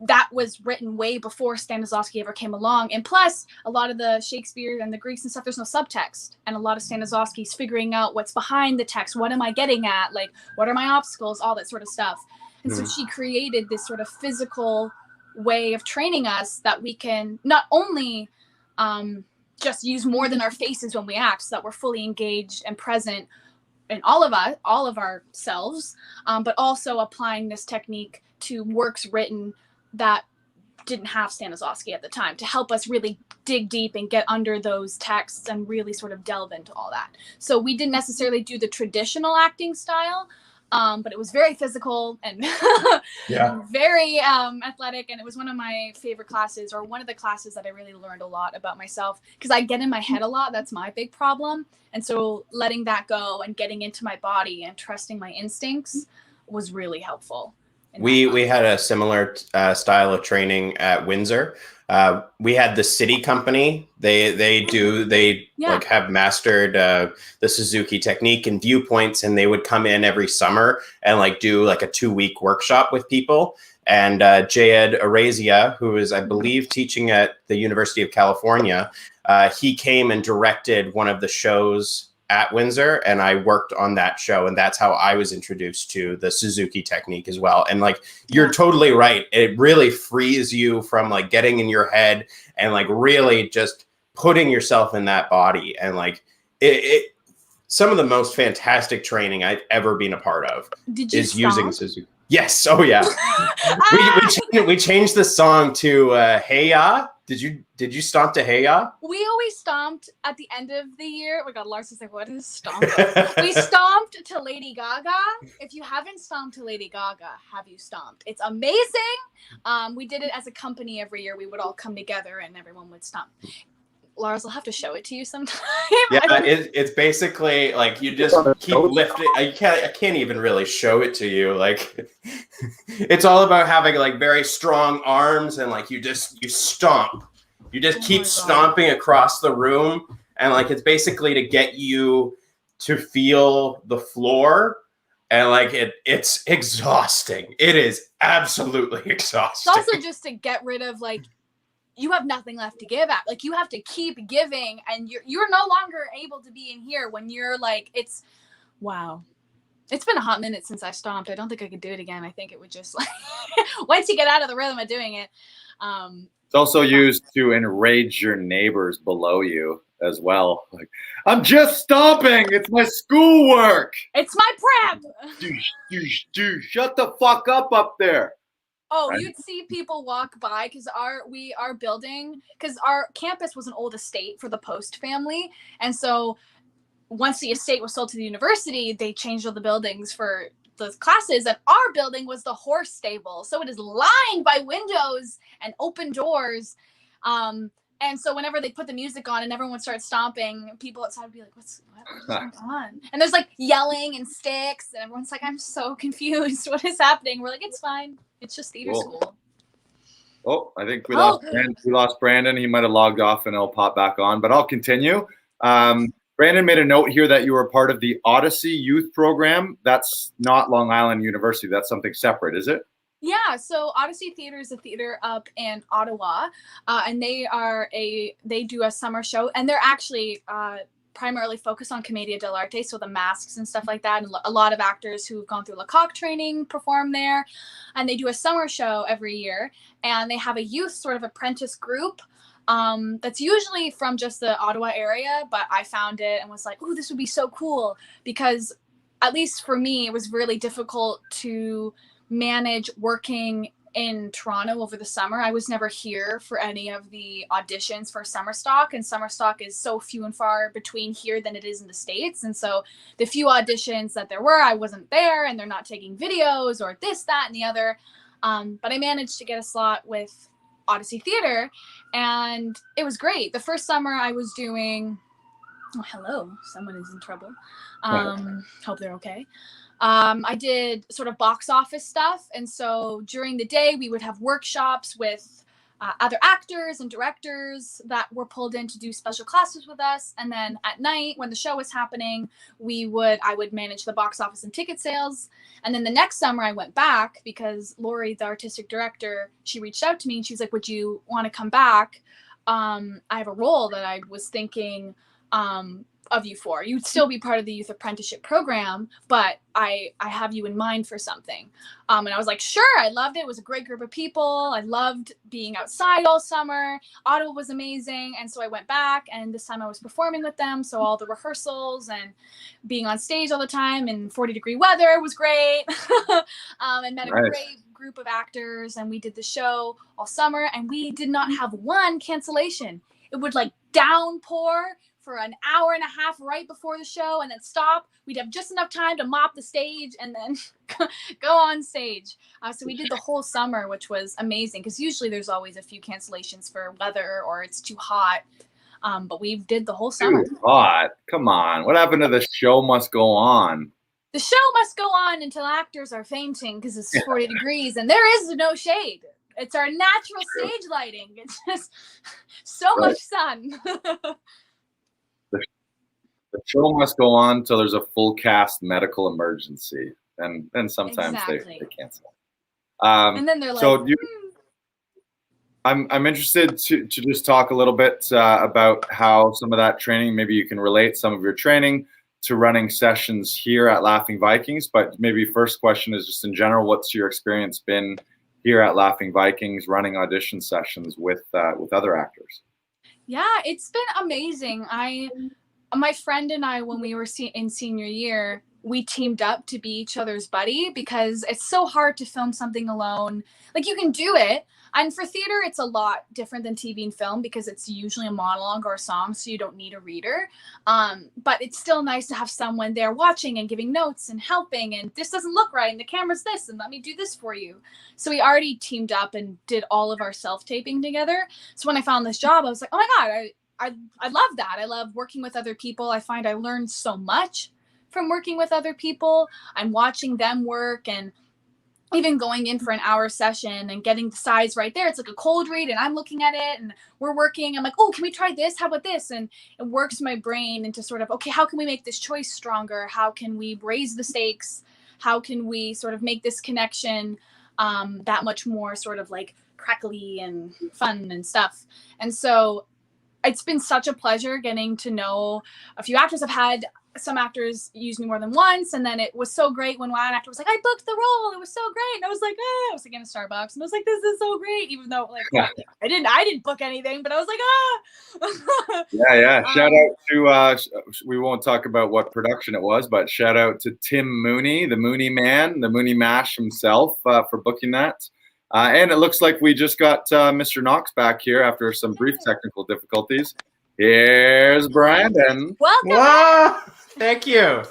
Speaker 3: that was written way before Stanislavski ever came along? And plus, a lot of the Shakespeare and the Greeks and stuff, there's no subtext. And a lot of Stanislavski's figuring out what's behind the text. What am I getting at? Like, what are my obstacles? All that sort of stuff. And so she created this sort of physical way of training us that we can not only just use more than our faces when we act, so that we're fully engaged and present in all of ourselves, but also applying this technique to works written that didn't have Stanislavski at the time to help us really dig deep and get under those texts and really sort of delve into all that. So we didn't necessarily do the traditional acting style, but it was very physical and very athletic. And it was one of my favorite classes, or one of the classes that I really learned a lot about myself, because I get in my head a lot. That's my big problem. And so letting that go and getting into my body and trusting my instincts was really helpful.
Speaker 2: We had a similar style of training at Windsor. We had the City Company. They like have mastered the Suzuki Technique and viewpoints, and they would come in every summer and like do like a 2-week workshop with people. And Jayed Arazia, who is, I believe, teaching at the University of California, he came and directed one of the shows at Windsor, and I worked on that show, and that's how I was introduced to the Suzuki Technique as well. And like, you're totally right. It really frees you from like getting in your head and like really just putting yourself in that body. And like it some of the most fantastic training I've ever been a part of is using Suzuki. Yes. Oh yeah. we changed the song to Hey Ya. Did you stomp to Hey Ya?
Speaker 3: We always stomped at the end of the year. Oh my God, Lars is like, what is stomp? We stomped to Lady Gaga. If you haven't stomped to Lady Gaga, have you stomped? It's amazing. We did it as a company every year. We would all come together and everyone would stomp. Lars, I'll have to show it to you sometime.
Speaker 2: Yeah, it's basically like you just keep lifting. I can't even really show it to you. Like, it's all about having like very strong arms and like you stomp. You just keep stomping across the room, and like it's basically to get you to feel the floor. And like it's exhausting. It is absolutely exhausting.
Speaker 3: It's also just to get rid of like, you have nothing left to give at. Like, you have to keep giving, and you're no longer able to be in here when you're like, it's wow. It's been a hot minute since I stomped. I don't think I could do it again. I think it would just like once you get out of the rhythm of doing it.
Speaker 1: It's also used to enrage your neighbors below you as well. Like, I'm just stomping. It's my schoolwork.
Speaker 3: It's my prep.
Speaker 1: Shut the fuck up there.
Speaker 3: Oh, you'd see people walk by because our building, because our campus was an old estate for the Post family. And so once the estate was sold to the university, they changed all the buildings for the classes. And our building was the horse stable. So it is lined by windows and open doors. And so whenever they put the music on and everyone would start stomping, people outside would be like, what's going on? And there's like yelling and sticks. And everyone's like, I'm so confused. What is happening? We're like, it's fine. It's just theater school.
Speaker 1: Oh, I think we lost Brandon. He might have logged off and he'll pop back on, but I'll continue. Brandon made a note here that you were part of the Odyssey youth program. That's not Long Island University. That's something separate, is it?
Speaker 3: Yeah, so Odyssey Theater is a theater up in Ottawa, and they do a summer show, and they're actually primarily focused on Commedia dell'arte, so the masks and stuff like that, and a lot of actors who've gone through Lecoq training perform there, and they do a summer show every year, and they have a youth sort of apprentice group that's usually from just the Ottawa area, but I found it and was like, oh, this would be so cool, because at least for me, it was really difficult to manage working in Toronto over the summer. I was never here for any of the auditions for summer stock, and summer stock is so few and far between here than it is in the States. And so the few auditions that there were, I wasn't there, and they're not taking videos or this, that, and the other. But I managed to get a slot with Odyssey Theater, and it was great. The first summer I was doing, oh, hello, someone is in trouble. Hope they're okay. I did sort of box office stuff. And so during the day, we would have workshops with other actors and directors that were pulled in to do special classes with us. And then at night, when the show was happening, I would manage the box office and ticket sales. And then the next summer I went back because Lori, the artistic director, she reached out to me and she was like, would you want to come back? I have a role that I was thinking of you for. You'd still be part of the youth apprenticeship program, but I have you in mind for something. And I was like, sure, I loved it. It was a great group of people. I loved being outside all summer. Ottawa was amazing. And so I went back, and this time I was performing with them. So all the rehearsals and being on stage all the time in 40-degree weather was great. And met a great group of actors, and we did the show all summer, and we did not have one cancellation. It would like downpour for an hour and a half right before the show and then stop. We'd have just enough time to mop the stage and then go on stage. So we did the whole summer, which was amazing because usually there's always a few cancellations for weather or it's too hot. But we did the whole summer.
Speaker 1: Too hot? Come on. What happened to the show must go on?
Speaker 3: The show must go on until actors are fainting because it's 40 degrees and there is no shade. It's our natural stage lighting. It's just so much sun.
Speaker 1: The show must go on until there's a full cast medical emergency, and then sometimes they cancel.
Speaker 3: And then they're like,
Speaker 1: so I'm interested to just talk a little bit about how some of that training, maybe you can relate some of your training to running sessions here at Laughing Vikings, but maybe first question is just in general, what's your experience been here at Laughing Vikings running audition sessions with other actors?
Speaker 3: Yeah, it's been amazing. My friend and I, when we were in senior year, we teamed up to be each other's buddy because it's so hard to film something alone. Like, you can do it. And for theater, it's a lot different than TV and film because it's usually a monologue or a song, so you don't need a reader. But it's still nice to have someone there watching and giving notes and helping. And this doesn't look right, and the camera's this, and let me do this for you. So we already teamed up and did all of our self-taping together. So when I found this job, I was like, oh my God, I love that. I love working with other people. I find I learn so much from working with other people. I'm watching them work, and even going in for an hour session and getting the sides right there. It's like a cold read and I'm looking at it and we're working. I'm like, oh, can we try this? How about this? And it works my brain into sort of, okay, how can we make this choice stronger? How can we raise the stakes? How can we sort of make this connection that much more sort of like crackly and fun and stuff? And so it's been such a pleasure getting to know a few actors. I've had some actors use me more than once, and then it was so great when one actor was like, I booked the role, it was so great, and I was like, I was like in a Starbucks and I was like, this is so great, even though like I didn't book anything, but I was like,
Speaker 1: yeah shout out to we won't talk about what production it was, but shout out to Tim Mooney, the Mooney man, the Mooney Mash himself, for booking that. And it looks like we just got Mr. Knox back here after some brief technical difficulties. Here's Brandon.
Speaker 3: Welcome.
Speaker 2: Wow. Thank you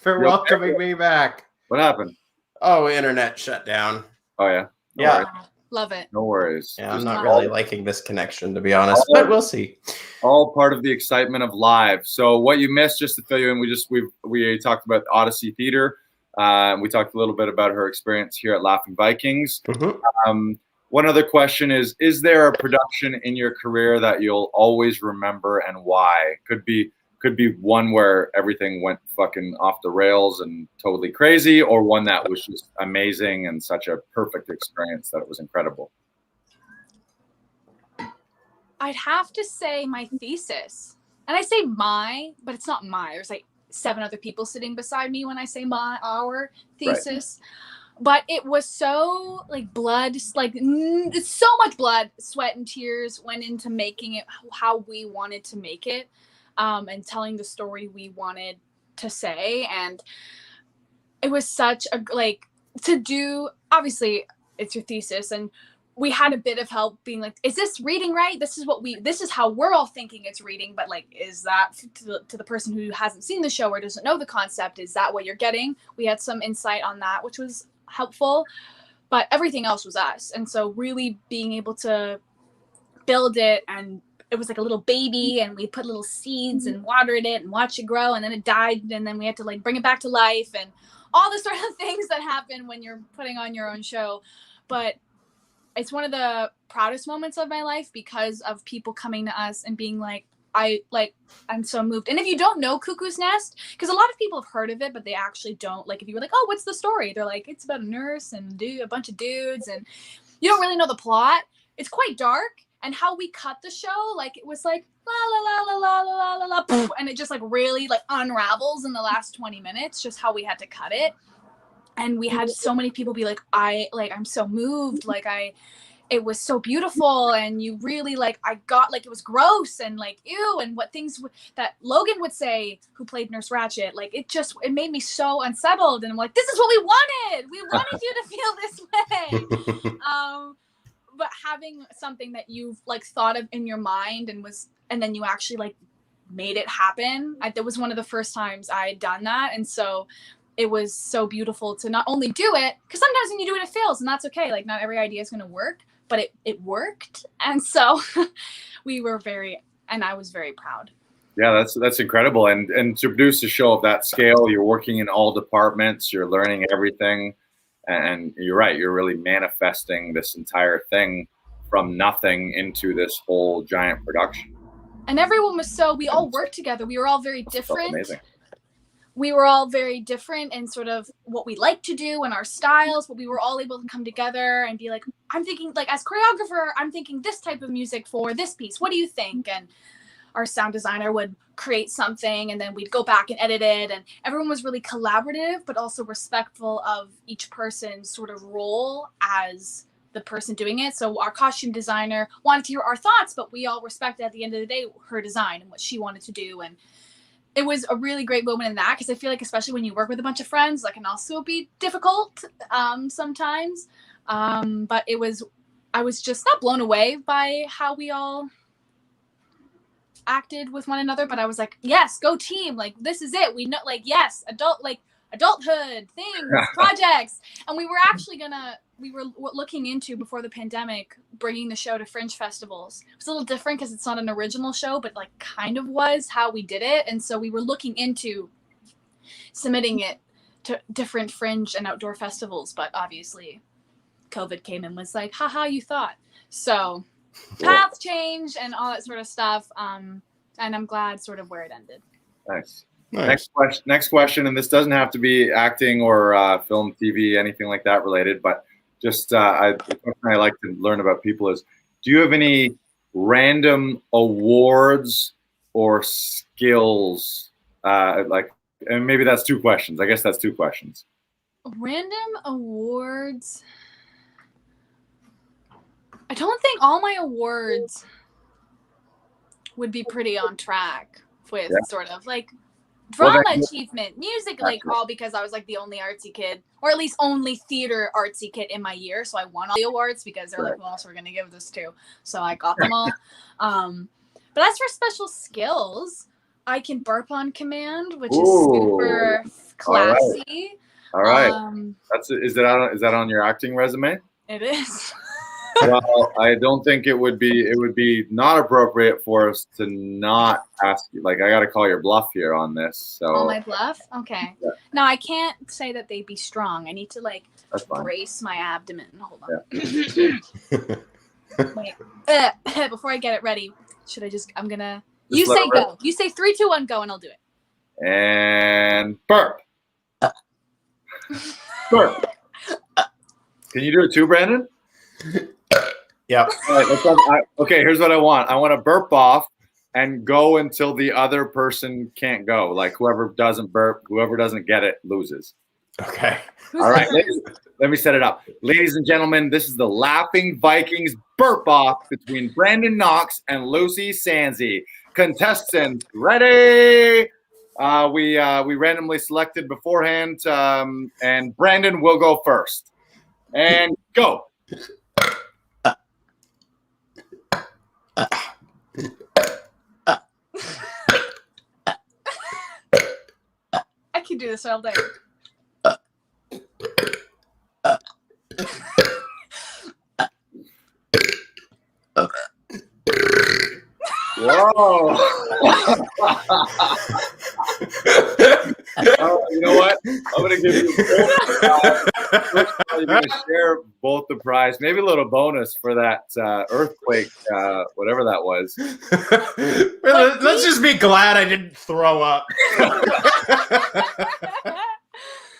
Speaker 2: for welcoming me back.
Speaker 1: What happened?
Speaker 2: Oh, internet shut down.
Speaker 1: Oh yeah. No
Speaker 2: yeah.
Speaker 1: worries.
Speaker 3: Love it.
Speaker 1: No worries.
Speaker 2: Yeah, I'm not really liking this connection, to be honest, but we'll see.
Speaker 1: All part of the excitement of live. So what you missed, just to fill you in, we talked about Odyssey Theater. We talked a little bit about her experience here at Laughing Vikings.
Speaker 2: Mm-hmm.
Speaker 1: One other question is there a production in your career that you'll always remember and why? Could be one where everything went fucking off the rails and totally crazy, or one that was just amazing and such a perfect experience that it was incredible.
Speaker 3: I'd have to say my thesis. And I say my, but it's not my. There's like 7 other people sitting beside me when I say our thesis. Right. But it was so like blood, like so much blood, sweat, and tears went into making it how we wanted to make it, and telling the story we wanted to say. And it was such a like to do. Obviously, it's your thesis, and we had a bit of help being like, is this reading right? This is how we're all thinking it's reading, but like, is that to the person who hasn't seen the show or doesn't know the concept, is that what you're getting? We had some insight on that, which was helpful, but everything else was us. And so really being able to build it, and it was like a little baby, and we put little seeds and watered it and watched it grow, and then it died, and then we had to like bring it back to life, and all the sort of things that happen when you're putting on your own show. But it's one of the proudest moments of my life because of people coming to us and being like, I'm so moved. And if you don't know Cuckoos Nest, because a lot of people have heard of it, but they actually don't. Like, if you were like, oh, what's the story? They're like, it's about a nurse and a bunch of dudes, and you don't really know the plot. It's quite dark. And how we cut the show, like, it was like, la, la, la, la, la, la, la, la, and it just like really like unravels in the last 20 minutes, just how we had to cut it. And we had so many people be like, I'm so moved. Like, it was so beautiful, and you really like, I got like, it was gross and like, ew, and what things that Logan would say, who played Nurse Ratched, like it made me so unsettled, and I'm like, this is what we wanted you to feel this way. But having something that you've like thought of in your mind and then you actually like made it happen. That was one of the first times I had done that, and so it was so beautiful to not only do it, because sometimes when you do it, it fails, and that's okay. Like, not every idea is going to work, but it worked. And so I was very proud.
Speaker 1: Yeah, that's incredible. And to produce a show of that scale, you're working in all departments, you're learning everything. And you're right, you're really manifesting this entire thing from nothing into this whole giant production.
Speaker 3: And everyone was we all worked together. We were all very different.
Speaker 1: Amazing.
Speaker 3: We were all very different in sort of what we like to do and our styles, but we were all able to come together and be like, I'm thinking, like, as choreographer, I'm thinking this type of music for this piece. What do you think? And our sound designer would create something and then we'd go back and edit it, and everyone was really collaborative but also respectful of each person's sort of role as the person doing it. So our costume designer wanted to hear our thoughts, but we all respected at the end of the day her design and what she wanted to do. And it was a really great moment in that, because I feel like especially when you work with a bunch of friends, that can also be difficult sometimes. But I was just not blown away by how we all acted with one another, but I was like, yes, go team, like this is it, we know, like yes, adulthood things, projects. And we were looking into, before the pandemic, bringing the show to fringe festivals. It was a little different because it's not an original show, but like kind of was how we did it. And so we were looking into submitting it to different fringe and outdoor festivals, but obviously COVID came and was like, haha, you thought. So path change and all that sort of stuff. And I'm glad sort of where it ended.
Speaker 1: Nice. Next question, and this doesn't have to be acting or film, TV, anything like that related, but just the question I like to learn about people is, do you have any random awards or skills? And maybe that's two questions. I guess that's two questions.
Speaker 3: Random awards. I don't think all my awards would be pretty on track with sort of like drama achievement, music, like all because I was like the only artsy kid, or at least only theater artsy kid in my year. So I won all the awards because they're like, who else we're going to give this to? So I got them all. But as for special skills, I can burp on command, which is super classy.
Speaker 1: All right. Is that on your acting resume?
Speaker 3: It is.
Speaker 1: Well, I don't think it would be not appropriate for us to not ask you. Like, I got to call your bluff here on this. So.
Speaker 3: Oh, my bluff? Okay. Yeah. No, I can't say that they'd be strong. I need to like brace my abdomen. Hold on. Yeah. Wait. Before I get it ready, should I just? I'm gonna. You say go. You say 3, 2, 1, go, and I'll do it.
Speaker 1: And burp. Burp. Can you do it too, Brandon?
Speaker 2: Yeah.
Speaker 1: Okay, here's what I want. I want to burp off and go until the other person can't go. Like whoever doesn't burp, whoever doesn't get it loses.
Speaker 2: Okay.
Speaker 1: All right. Let me set it up. Ladies and gentlemen, this is the Laughing Vikings burp off between Brandon Knox and Lucy Sanci. Contestants, ready? We randomly selected beforehand, and Brandon will go first. And go.
Speaker 3: I can do this all day.
Speaker 1: Whoa. You know what? I'm going to give you both the prize. You're going to share both the prize. Maybe a little bonus for that earthquake, whatever that was.
Speaker 2: Let's just be glad I didn't throw up.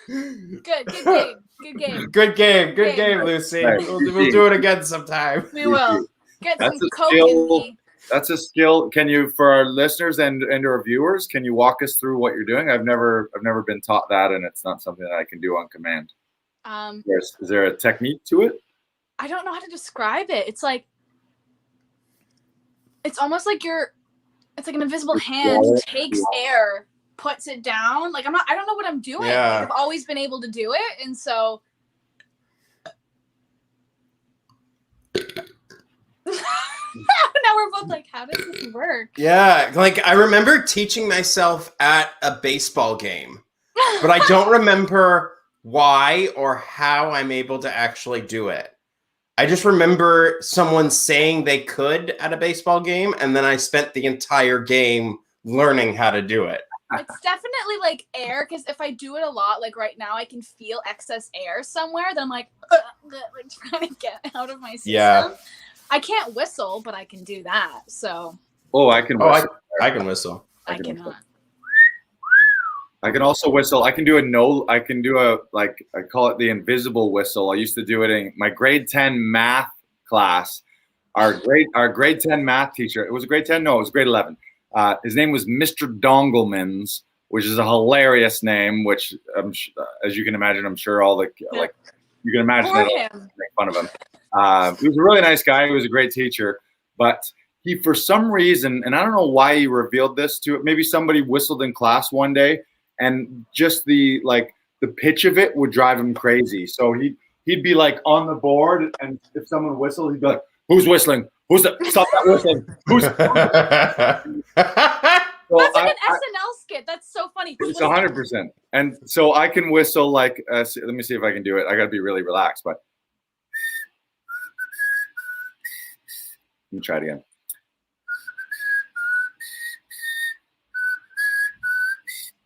Speaker 3: Good game. Good game.
Speaker 2: Good game, Lucy. We'll do it again sometime.
Speaker 3: We will. Get some Coke in me.
Speaker 1: That's a skill. Can you, for our listeners and our viewers, can you walk us through what you're doing? I've never been taught that, and it's not something that I can do on command. Is there a technique to it?
Speaker 3: I don't know how to describe it. It's like, it's almost like it's like an invisible hand takes air, puts it down. Like I don't know what I'm doing.
Speaker 2: Yeah.
Speaker 3: Like, I've always been able to do it, and so. Now we're both like, how does this work?
Speaker 2: Yeah, like I remember teaching myself at a baseball game, but I don't remember why or how I'm able to actually do it. I just remember someone saying they could at a baseball game, and then I spent the entire game learning how to do it.
Speaker 3: It's definitely like air, because if I do it a lot, like right now, I can feel excess air somewhere. Then I'm like trying to get out of my system.
Speaker 2: Yeah.
Speaker 3: I can't whistle, but I can do that. So.
Speaker 1: Oh, I can. Whistle.
Speaker 2: I can whistle.
Speaker 3: I cannot.
Speaker 1: I can also whistle. I can do a like I call it the invisible whistle. I used to do it in my grade 10 math class. Our grade 10 math teacher. It was grade 10. No, it was grade 11. His name was Mr. Dongleman's, which is a hilarious name. Which, as you can imagine, I'm sure all the like you can imagine
Speaker 3: Poor
Speaker 1: that
Speaker 3: him.
Speaker 1: make fun of him. He was a really nice guy. He was a great teacher, but he, for some reason, and I don't know why he revealed this to it. Maybe somebody whistled in class one day, and just the pitch of it would drive him crazy. So he'd be like on the board, and if someone whistled, he'd be like, "Who's whistling? Who's that? Stop that whistling! Who's?" So
Speaker 3: That's like an SNL skit. That's so funny.
Speaker 1: It's 100%. And so I can whistle like. Let me see if I can do it. I got to be really relaxed, but let me try it again.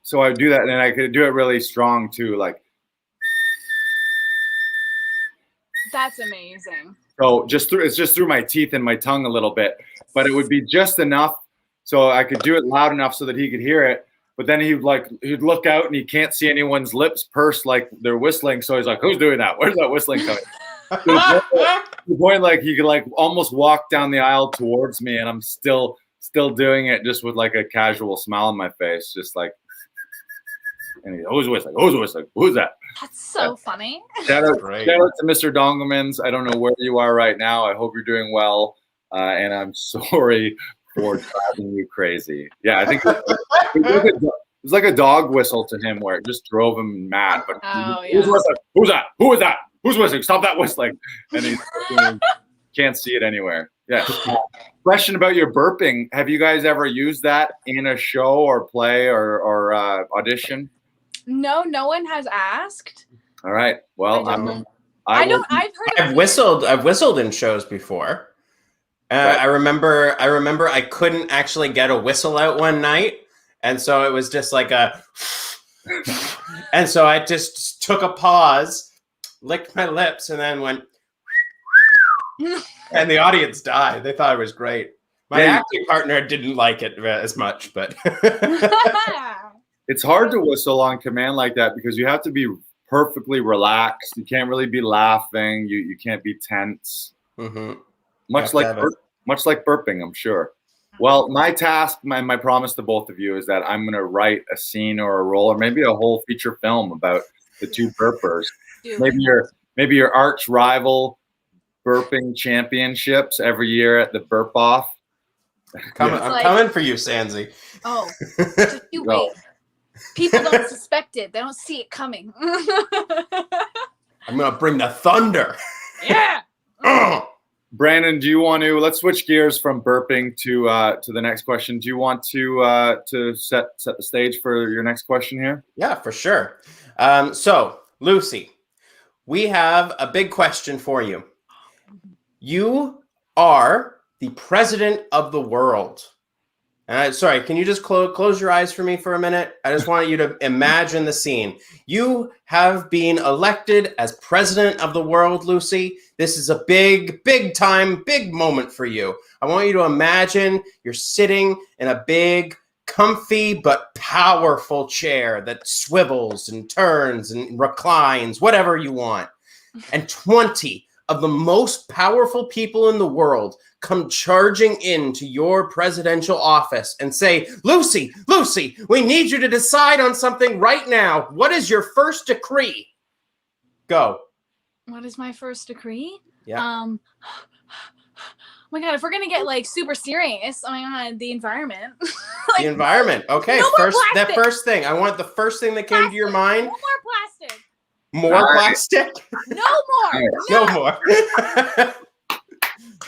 Speaker 1: So I would do that, and I could do it really strong too, like.
Speaker 3: That's amazing.
Speaker 1: So it's just through my teeth and my tongue a little bit, but it would be just enough so I could do it loud enough so that he could hear it. But then he'd look out and he can't see anyone's lips pursed like they're whistling. So he's like, "Who's doing that? Where's that whistling coming?" The point, like he could like almost walk down the aisle towards me, and I'm still doing it just with like a casual smile on my face, just like. And he goes, "Who's whistling? Who's whistling? Who's that?"
Speaker 3: That's so funny.
Speaker 1: Shout out to Mr. Dongleman's. I don't know where you are right now. I hope you're doing well. And I'm sorry for driving you crazy. Yeah, I think it was like a dog whistle to him where it just drove him mad. But who's whistling? Who's that? Who is that? Who's whistling? Stop that whistling. And he can't see it anywhere. Yeah. Question about your burping. Have you guys ever used that in a show or play or audition?
Speaker 3: No, no one has asked.
Speaker 1: All right. Well,
Speaker 2: I've whistled in shows before.
Speaker 1: Right.
Speaker 2: I remember I couldn't actually get a whistle out one night, and so it was just like a and so I just took a pause, licked my lips, and then went and the audience died. They thought it was great. My acting partner didn't like it as much, but
Speaker 1: it's hard to whistle on command like that because you have to be perfectly relaxed. You can't really be laughing. You can't be tense.
Speaker 2: Mm-hmm.
Speaker 1: Much like burping, I'm sure. Well, my task, my promise to both of you is that I'm going to write a scene or a role or maybe a whole feature film about the two burpers. Maybe your arch rival burping championships every year at the Burp Off.
Speaker 2: I'm coming for you, Sanci.
Speaker 3: Oh, just you wait. People don't suspect it. They don't see it coming.
Speaker 2: I'm gonna bring the thunder.
Speaker 3: Yeah.
Speaker 1: Brandon, do you want to? Let's switch gears from burping to the next question. Do you want to set the stage for your next question here?
Speaker 2: Yeah, for sure. So, Lucy, we have a big question for you. You are the president of the world. And sorry, can you just close your eyes for me for a minute? I just want you to imagine the scene. You have been elected as president of the world, Lucy. This is a big moment for you. I want you to imagine you're sitting in a big, comfy, but powerful chair that swivels and turns and reclines, whatever you want. And 20 of the most powerful people in the world come charging into your presidential office and say, Lucy, we need you to decide on something right now. What is your first decree? Go.
Speaker 3: What is my first decree?
Speaker 2: Yeah.
Speaker 3: Oh my God, if we're going to get like super serious, oh my God, the environment.
Speaker 2: The environment. Okay.
Speaker 3: No
Speaker 2: That first thing. I want the first thing that came to your mind.
Speaker 3: No more plastic.
Speaker 2: More plastic?
Speaker 3: No more.
Speaker 2: No more.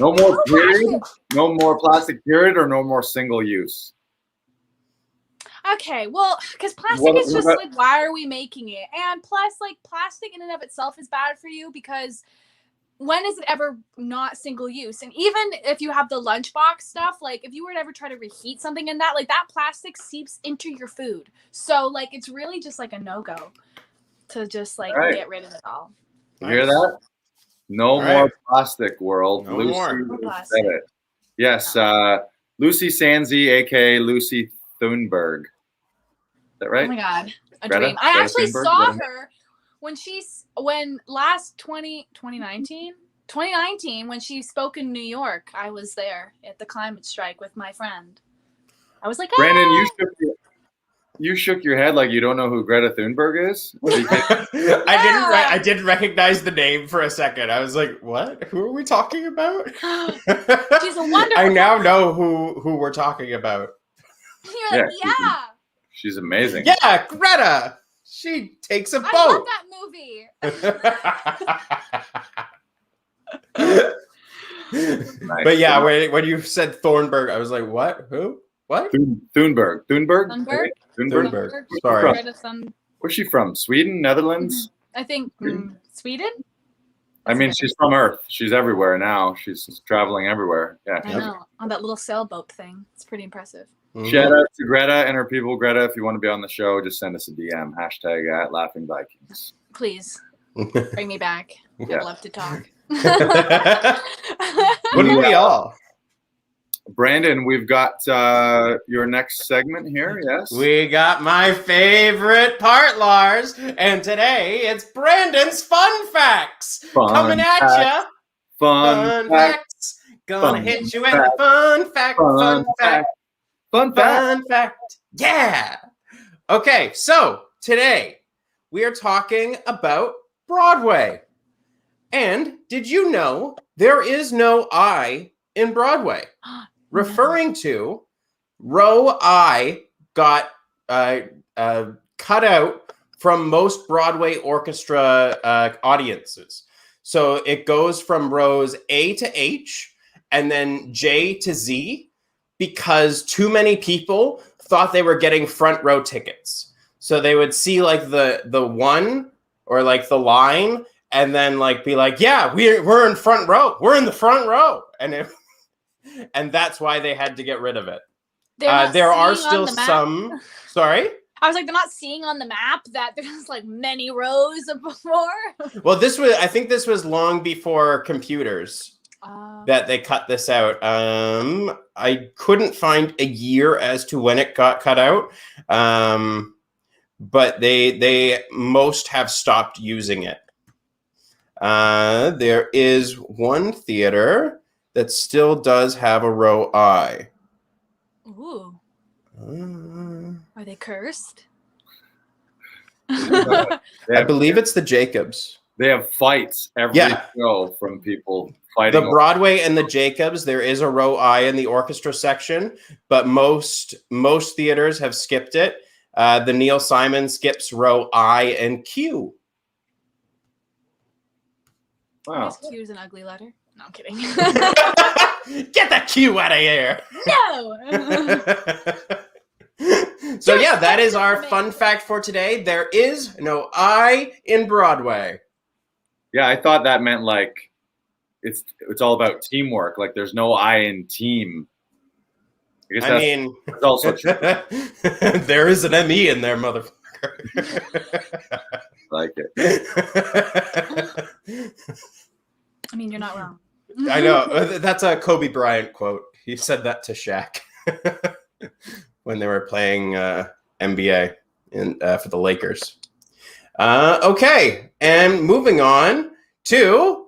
Speaker 1: No more period, no more plastic period, or no more single use.
Speaker 3: Okay, well, because plastic is just like, why are we making it? And plus, like, plastic in and of itself is bad for you because when is it ever not single use? And even if you have the lunchbox stuff, like, if you were to ever try to reheat something in that, like, that plastic seeps into your food. So, like, it's really just like a no-go to just, like, get rid of it all.
Speaker 1: You hear that? No more plastic, world.
Speaker 2: No
Speaker 1: Lucy
Speaker 2: more.
Speaker 1: said it. Yes, Lucy Sanci, aka Lucy Thunberg. Is that right?
Speaker 3: Oh my God, a
Speaker 1: Greta?
Speaker 3: dream. I actually
Speaker 1: Thunberg?
Speaker 3: saw her when last 2019 when she spoke in New York. I was there at the climate strike with my friend. I was like,
Speaker 1: Brandon,
Speaker 3: ah!
Speaker 1: you shook your head like you don't know who Greta Thunberg is.
Speaker 2: I didn't recognize the name for a second. I was like, what? Who are we talking about?
Speaker 3: She's a wonderful
Speaker 2: I now
Speaker 3: woman.
Speaker 2: know who we're talking about.
Speaker 3: You're like, yeah.
Speaker 1: She's amazing.
Speaker 2: Yeah, Greta. She takes a boat.
Speaker 3: I love that movie.
Speaker 1: Nice.
Speaker 2: But yeah, when you said Thornburg, I was like, what? Who? What?
Speaker 1: Thunberg.
Speaker 3: Thunberg?
Speaker 2: Thunberg. Sorry.
Speaker 1: Where's she from? Sweden? Netherlands?
Speaker 3: I think Sweden?
Speaker 1: I mean, she's from Earth. She's everywhere now. She's traveling everywhere. Yeah.
Speaker 3: I know. On that little sailboat thing. It's pretty impressive.
Speaker 1: Shout out to Greta and her people. Greta, if you want to be on the show, just send us a DM. # Laughing Vikings.
Speaker 3: Please bring me back.
Speaker 1: Yeah.
Speaker 3: I'd love to talk.
Speaker 2: Wouldn't we all?
Speaker 1: Brandon, we've got your next segment here. Yes.
Speaker 2: We got my favorite part, Lars. And today it's Brandon's Fun Facts. Coming at ya.
Speaker 1: Fun
Speaker 2: facts. Gonna hit you with a fun fact. Fun fact.
Speaker 1: Fun fact.
Speaker 2: Fun fact. Yeah. Okay, so today we are talking about Broadway. And did you know there is no I in Broadway? Referring to row I got cut out from most Broadway orchestra audiences. So it goes from rows A to H and then J to Z because too many people thought they were getting front row tickets. So they would see like the one or like the line and then like be like, yeah, we're in front row. We're in the front row. And that's why they had to get rid of it. There are still some. Sorry?
Speaker 3: I was like, they're not seeing on the map that there's like many rows before.
Speaker 2: Well, I think this was long before computers that they cut this out. I couldn't find a year as to when it got cut out. But they most have stopped using it. There is one theater that still does have a row I.
Speaker 3: Ooh. Are they cursed?
Speaker 2: I believe it's the Jacobs.
Speaker 1: They have fights every show from people fighting.
Speaker 2: The Broadway and the Jacobs, there is a row I in the orchestra section, but most theaters have skipped it. The Neil Simon skips row I and Q.
Speaker 3: Wow. Q is an ugly letter. No, I'm kidding.
Speaker 2: Get that Q out of here.
Speaker 3: No.
Speaker 2: So yeah, that is our fun fact for today. There is no I in Broadway.
Speaker 1: Yeah, I thought that meant like it's all about teamwork. Like there's no I in team.
Speaker 2: I mean,
Speaker 1: that's also true.
Speaker 2: There is an ME in there, motherfucker.
Speaker 1: Like it.
Speaker 3: I mean, you're not wrong.
Speaker 2: I know. That's a Kobe Bryant quote. He said that to Shaq when they were playing NBA for the Lakers. Okay, and moving on to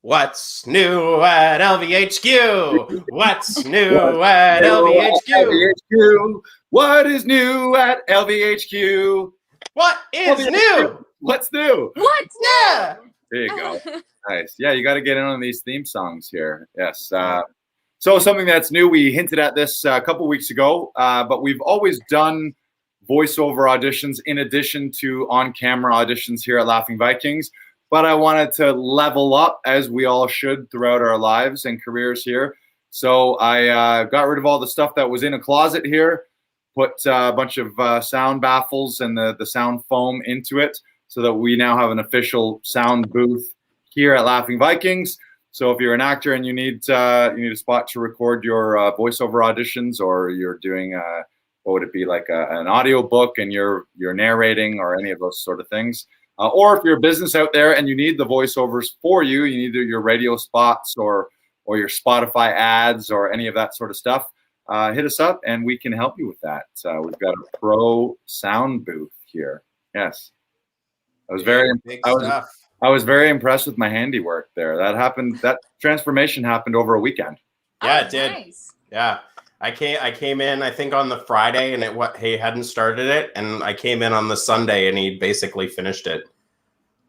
Speaker 2: what's new at LVHQ? What's new at LVHQ?
Speaker 1: What is new at LVHQ?
Speaker 2: What is new?
Speaker 1: What's new?
Speaker 3: What's
Speaker 2: new?
Speaker 1: There you go. Nice. Yeah, you got to get in on these theme songs here. Yes. So something that's new, we hinted at this a couple weeks ago, but we've always done voiceover auditions in addition to on-camera auditions here at Laughing Vikings. But I wanted to level up, as we all should throughout our lives and careers here. So I got rid of all the stuff that was in a closet here, put a bunch of sound baffles and the sound foam into it so that we now have an official sound booth here at Laughing Vikings. So if you're an actor and you need a spot to record your voiceover auditions, or you're doing what would it be, like an audio book and you're narrating, or any of those sort of things, or if you're a business out there and you need the voiceovers for you, you need your radio spots or your Spotify ads or any of that sort of stuff, hit us up and we can help you with that. We've got a pro sound booth here. Yes, I was very impressed with my handiwork there. That transformation happened over a weekend.
Speaker 2: Yeah, it did.
Speaker 3: Nice.
Speaker 2: Yeah. I came in, I think, on the Friday, and he hadn't started it, and I came in on the Sunday, and he basically finished it.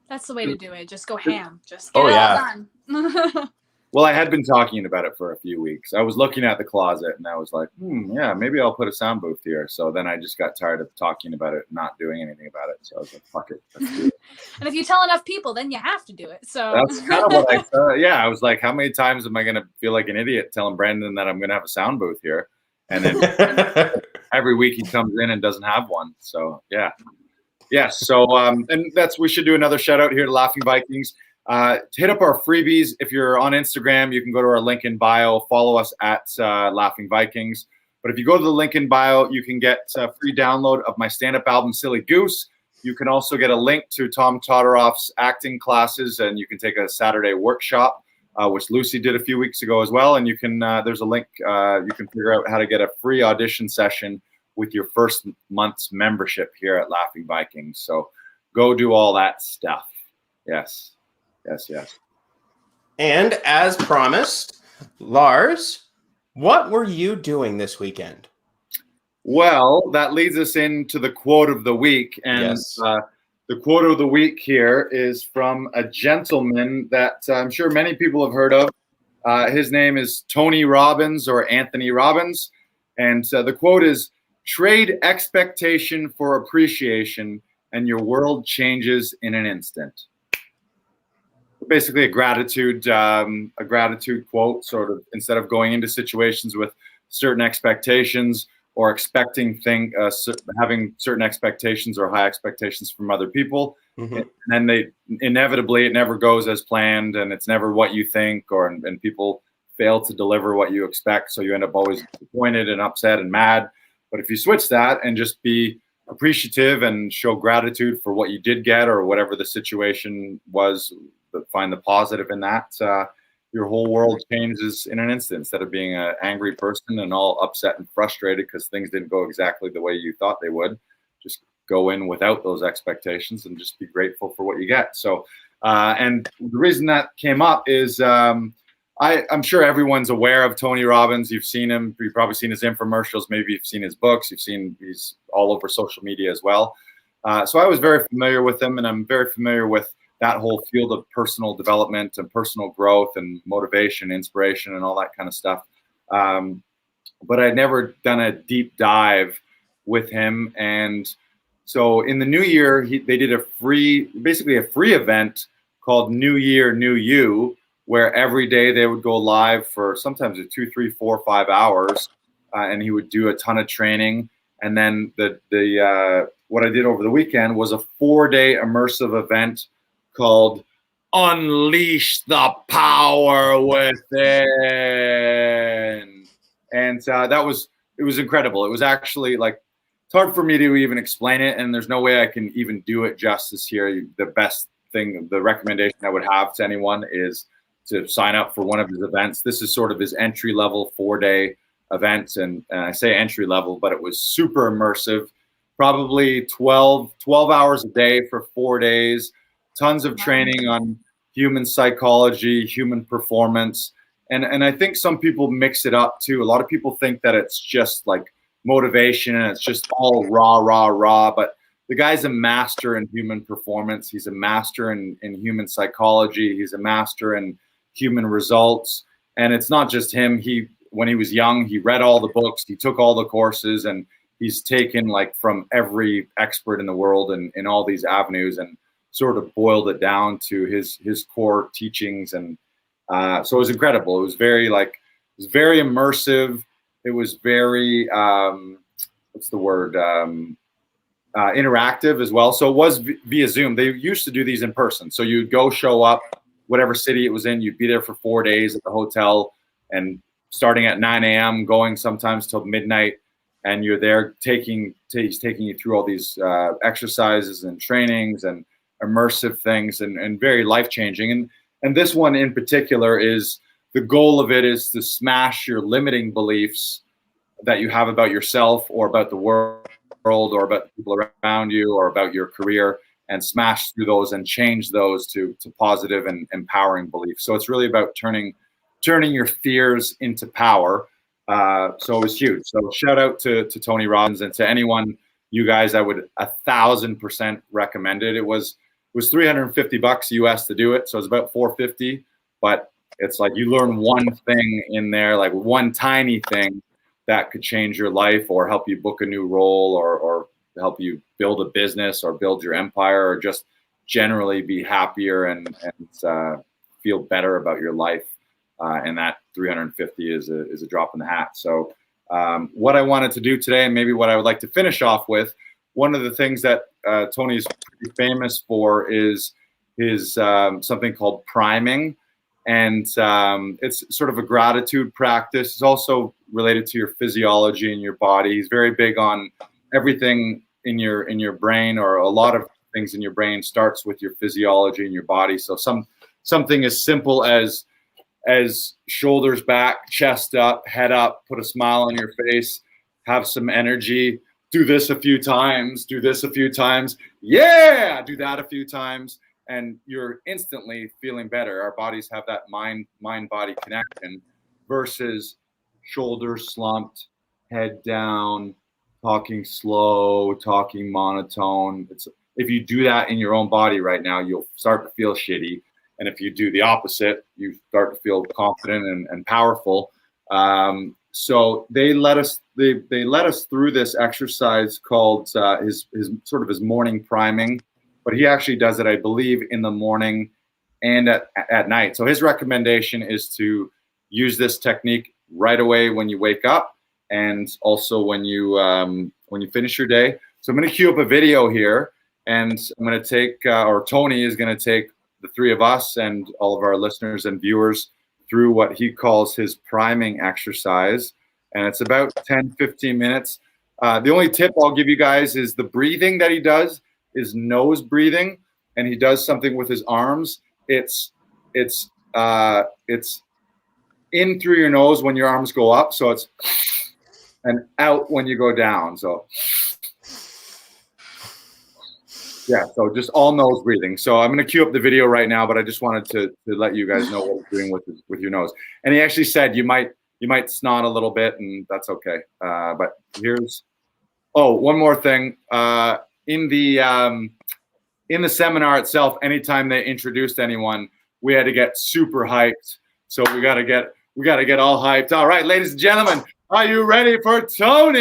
Speaker 3: That's the way to do it. Just go ham. Just get it all done.
Speaker 1: Well, I had been talking about it for a few weeks. I was looking at the closet and I was like, yeah, maybe I'll put a sound booth here. So then I just got tired of talking about it and not doing anything about it. So I was like, fuck it. Let's do it.
Speaker 3: And if you tell enough people, then you have to do it. So
Speaker 1: that's kind of what I thought. Yeah, I was like, how many times am I going to feel like an idiot telling Brandon that I'm going to have a sound booth here? And then every week he comes in and doesn't have one. So yeah. Yes. So, and we should do another shout out here to Laughing Vikings. Hit up our freebies. If you're on Instagram, you can go to our link in bio, follow us at Laughing Vikings. But if you go to the link in bio, you can get a free download of my stand-up album, Silly Goose. You can also get a link to Tom Todoroff's acting classes, and you can take a Saturday workshop, which Lucy did a few weeks ago as well. And you can there's a link. You can figure out how to get a free audition session with your first month's membership here at Laughing Vikings. So go do all that stuff. Yes. Yes.
Speaker 2: And as promised, Lars, what were you doing this weekend?
Speaker 1: Well, that leads us into the quote of the week. And
Speaker 2: yes.
Speaker 1: The quote of the week here is from a gentleman that I'm sure many people have heard of. His name is Tony Robbins or Anthony Robbins. And the quote is, "Trade expectation for appreciation and your world changes in an instant." Basically a gratitude quote, sort of, instead of going into situations with certain expectations or expecting having certain expectations or high expectations from other people. Mm-hmm. And then inevitably it never goes as planned, and it's never what you think, and people fail to deliver what you expect. So you end up always disappointed and upset and mad. But if you switch that and just be appreciative and show gratitude for what you did get or whatever the situation was, but find the positive in that, your whole world changes in an instant. Instead of being an angry person and all upset and frustrated because things didn't go exactly the way you thought they would, just go in without those expectations and just be grateful for what you get. So, and the reason that came up is I'm sure everyone's aware of Tony Robbins. You've seen him. You've probably seen his infomercials. Maybe you've seen his books. He's all over social media as well. So I was very familiar with him, and I'm very familiar with that whole field of personal development and personal growth and motivation, inspiration, and all that kind of stuff. But I'd never done a deep dive with him. And so in the new year, they did basically a free event called New Year, New You, where every day they would go live for sometimes 2, 3, 4, 5 hours. And he would do a ton of training. And then what I did over the weekend was a 4-day immersive event called Unleash the Power Within. And it was incredible. It was actually it's hard for me to even explain it, and there's no way I can even do it justice here. The recommendation I would have to anyone is to sign up for one of his events. This is sort of his entry-level 4-day event, and I say entry-level, but it was super immersive, probably 12 hours a day for 4 days. Tons of training on human psychology, human performance. And I think some people mix it up too. A lot of people think that it's just like motivation and it's just all raw. But the guy's a master in human performance. He's a master in human psychology. He's a master in human results. And it's not just him. When he was young, he read all the books. He took all the courses, and he's taken from every expert in the world and in all these avenues, and sort of boiled it down to his core teachings. And so it was incredible. It was very immersive. It was very, interactive as well. So it was via Zoom. They used to do these in person. So you'd go show up, whatever city it was in, you'd be there for 4 days at the hotel, and starting at 9 a.m., going sometimes till midnight. And you're there he's taking you through all these exercises and trainings and immersive things, and very life-changing. And this one in particular the goal of it is to smash your limiting beliefs that you have about yourself or about the world or about the people around you or about your career, and smash through those and change those to positive and empowering beliefs. So it's really about turning your fears into power. So it was huge. So shout out to Tony Robbins and to anyone, you guys, I would 1,000% recommend it. It was $350 US to do it. So it's about $450, but it's like you learn one thing in there, like one tiny thing that could change your life or help you book a new role or help you build a business or build your empire or just generally be happier and feel better about your life. And that 350 is a drop in the hat. So what I wanted to do today, and maybe what I would like to finish off with, one of the things that Tony's pretty famous for is his something called priming. And it's sort of a gratitude practice. It's also related to your physiology and your body. He's very big on everything in your brain, or a lot of things in your brain starts with your physiology and your body. So something as simple as shoulders back, chest up, head up, put a smile on your face, have some energy, do this a few times, yeah, do that a few times, and you're instantly feeling better. Our bodies have that mind-body connection versus shoulders slumped, head down, talking slow, talking monotone. If you do that in your own body right now, you'll start to feel shitty. And if you do the opposite, you start to feel confident and powerful. So they let us through this exercise called his morning priming, but he actually does it, I believe, in the morning and at night. So his recommendation is to use this technique right away when you wake up, and also when you finish your day. So I'm going to cue up a video here, and I'm going to take, or Tony is going to take the three of us and all of our listeners and viewers through what he calls his priming exercise. And it's about 10-15 minutes. The only tip I'll give you guys is the breathing that he does is nose breathing, and he does something with his arms. It's in through your nose when your arms go up, so it's and out when you go down. So yeah, so just all nose breathing. So I'm going to cue up the video right now, but I just wanted to let you guys know what he's doing with your nose. And he actually said you might snot a little bit, and that's okay. But here's one more thing. In the seminar itself, anytime they introduced anyone, we had to get super hyped. So we got to get all hyped. All right, ladies and gentlemen, are you ready for Tony?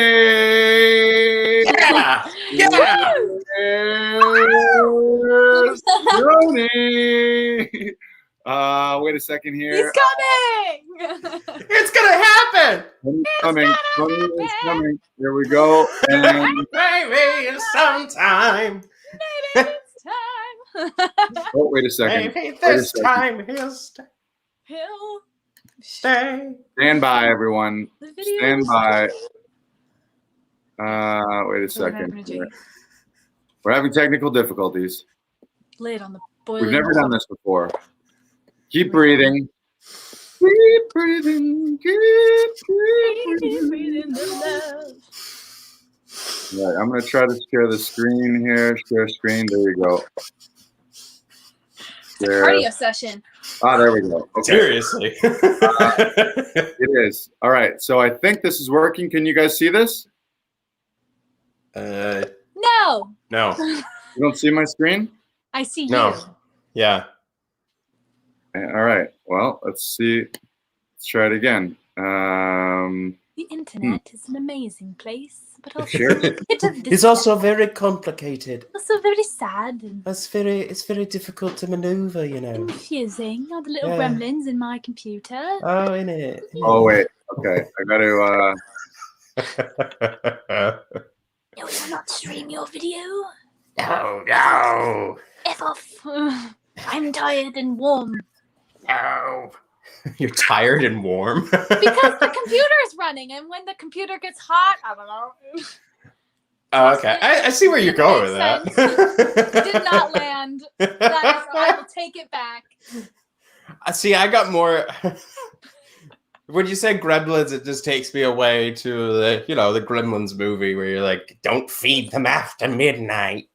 Speaker 2: Yeah. Yeah.
Speaker 1: Tony. Wait a second here.
Speaker 3: He's coming.
Speaker 2: It's gonna happen.
Speaker 1: Tony is coming. Here we go. And
Speaker 2: Maybe sometime.
Speaker 3: Maybe it's time.
Speaker 1: oh, wait a second.
Speaker 2: Maybe this time he'll stay.
Speaker 1: Stand by, everyone.
Speaker 3: The video
Speaker 1: Stand
Speaker 3: is-
Speaker 1: by. Wait a second. We're having technical difficulties.
Speaker 3: Lay it on the boiling.
Speaker 1: We've never done this before. Keep breathing. Keep breathing. Keep breathing. All right, I'm going to try to share the screen here. Share screen. There we go. There.
Speaker 3: Cardio session.
Speaker 1: Ah, there we go. Okay.
Speaker 2: Seriously.
Speaker 1: It is. All right. So I think this is working. Can you guys see this?
Speaker 3: No.
Speaker 2: No.
Speaker 1: You don't see my screen?
Speaker 3: I see
Speaker 2: No.
Speaker 3: you.
Speaker 2: Yeah.
Speaker 1: All right. Well, let's see. Let's try it again.
Speaker 3: The internet is an amazing place, but also
Speaker 1: Sure.
Speaker 3: a bit of
Speaker 2: It's also very complicated.
Speaker 3: also very sad and
Speaker 2: It's very difficult to maneuver, you know.
Speaker 3: confusing. All the little
Speaker 2: Yeah.
Speaker 3: gremlins in my computer.
Speaker 2: Oh, innit?
Speaker 1: Oh, wait. Okay. I got to.
Speaker 3: No, we will not stream your video.
Speaker 2: No.
Speaker 3: F off. I'm tired and warm.
Speaker 2: No. You're tired and warm.
Speaker 3: Because the computer is running, and when the computer gets hot, I don't know.
Speaker 2: Oh, okay. I see where you're going with that.
Speaker 3: It did not land. That is, I will take it back.
Speaker 2: See, I got more. When you say Gremlins, it just takes me away to the Gremlins movie where you're like, don't feed them after midnight.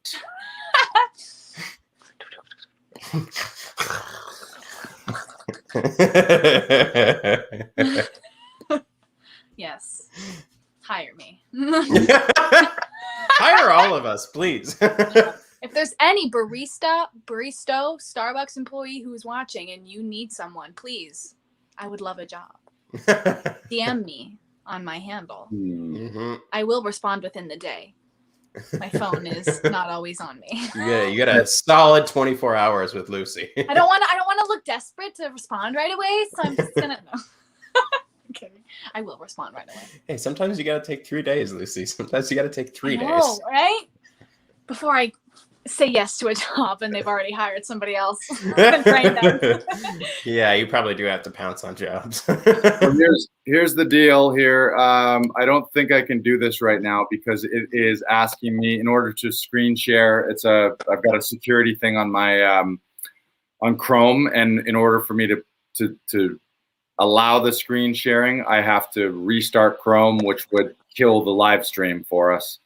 Speaker 3: Yeah, hire me.
Speaker 2: Hire all of us, please.
Speaker 3: If there's any barista, Starbucks employee who's watching and you need someone, please, I would love a job. DM me on my handle.
Speaker 2: Mm-hmm.
Speaker 3: I will respond within the day. My phone is not always on me.
Speaker 2: You get a solid 24 hours with Lucy.
Speaker 3: I don't want to look desperate to respond right away, so I'm just gonna. No. I'm kidding. I will respond right away.
Speaker 2: Hey, sometimes you got to take 3 days, Lucy. Sometimes you got to take 3 days.
Speaker 3: Oh, right? Before I say yes to a job and they've already hired somebody else. And trained them.
Speaker 2: Yeah, you probably do have to pounce on jobs.
Speaker 1: So here's the deal here. I don't think I can do this right now because it is asking me in order to screen share. I've got a security thing on my on Chrome, and in order for me to allow the screen sharing, I have to restart Chrome, which would kill the live stream for us.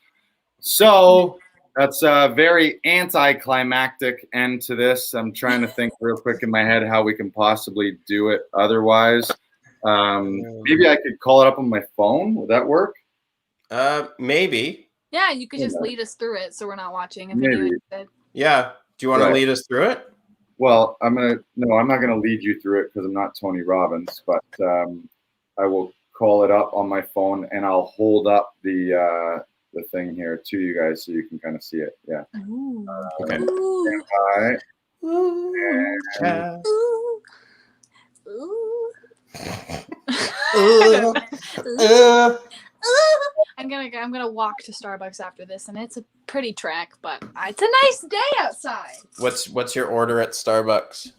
Speaker 1: So that's a very anticlimactic end to this. I'm trying to think real quick in my head how we can possibly do it otherwise. Maybe I could call it up on my phone. Would that work?
Speaker 2: Maybe.
Speaker 3: Yeah, you could just lead us through it so we're not watching a
Speaker 1: Maybe.
Speaker 3: video instead.
Speaker 2: Yeah. Do you want to lead us through it?
Speaker 1: Well, I'm not gonna lead you through it because I'm not Tony Robbins, but I will call it up on my phone and I'll hold up the thing here to you guys so you can kind of see it. Yeah.
Speaker 3: Ooh.
Speaker 2: Okay.
Speaker 3: Ooh.
Speaker 1: All right.
Speaker 3: Ooh. Ooh. I'm gonna walk to Starbucks after this, and it's a pretty trek, but it's a nice day outside.
Speaker 2: What's your order at Starbucks?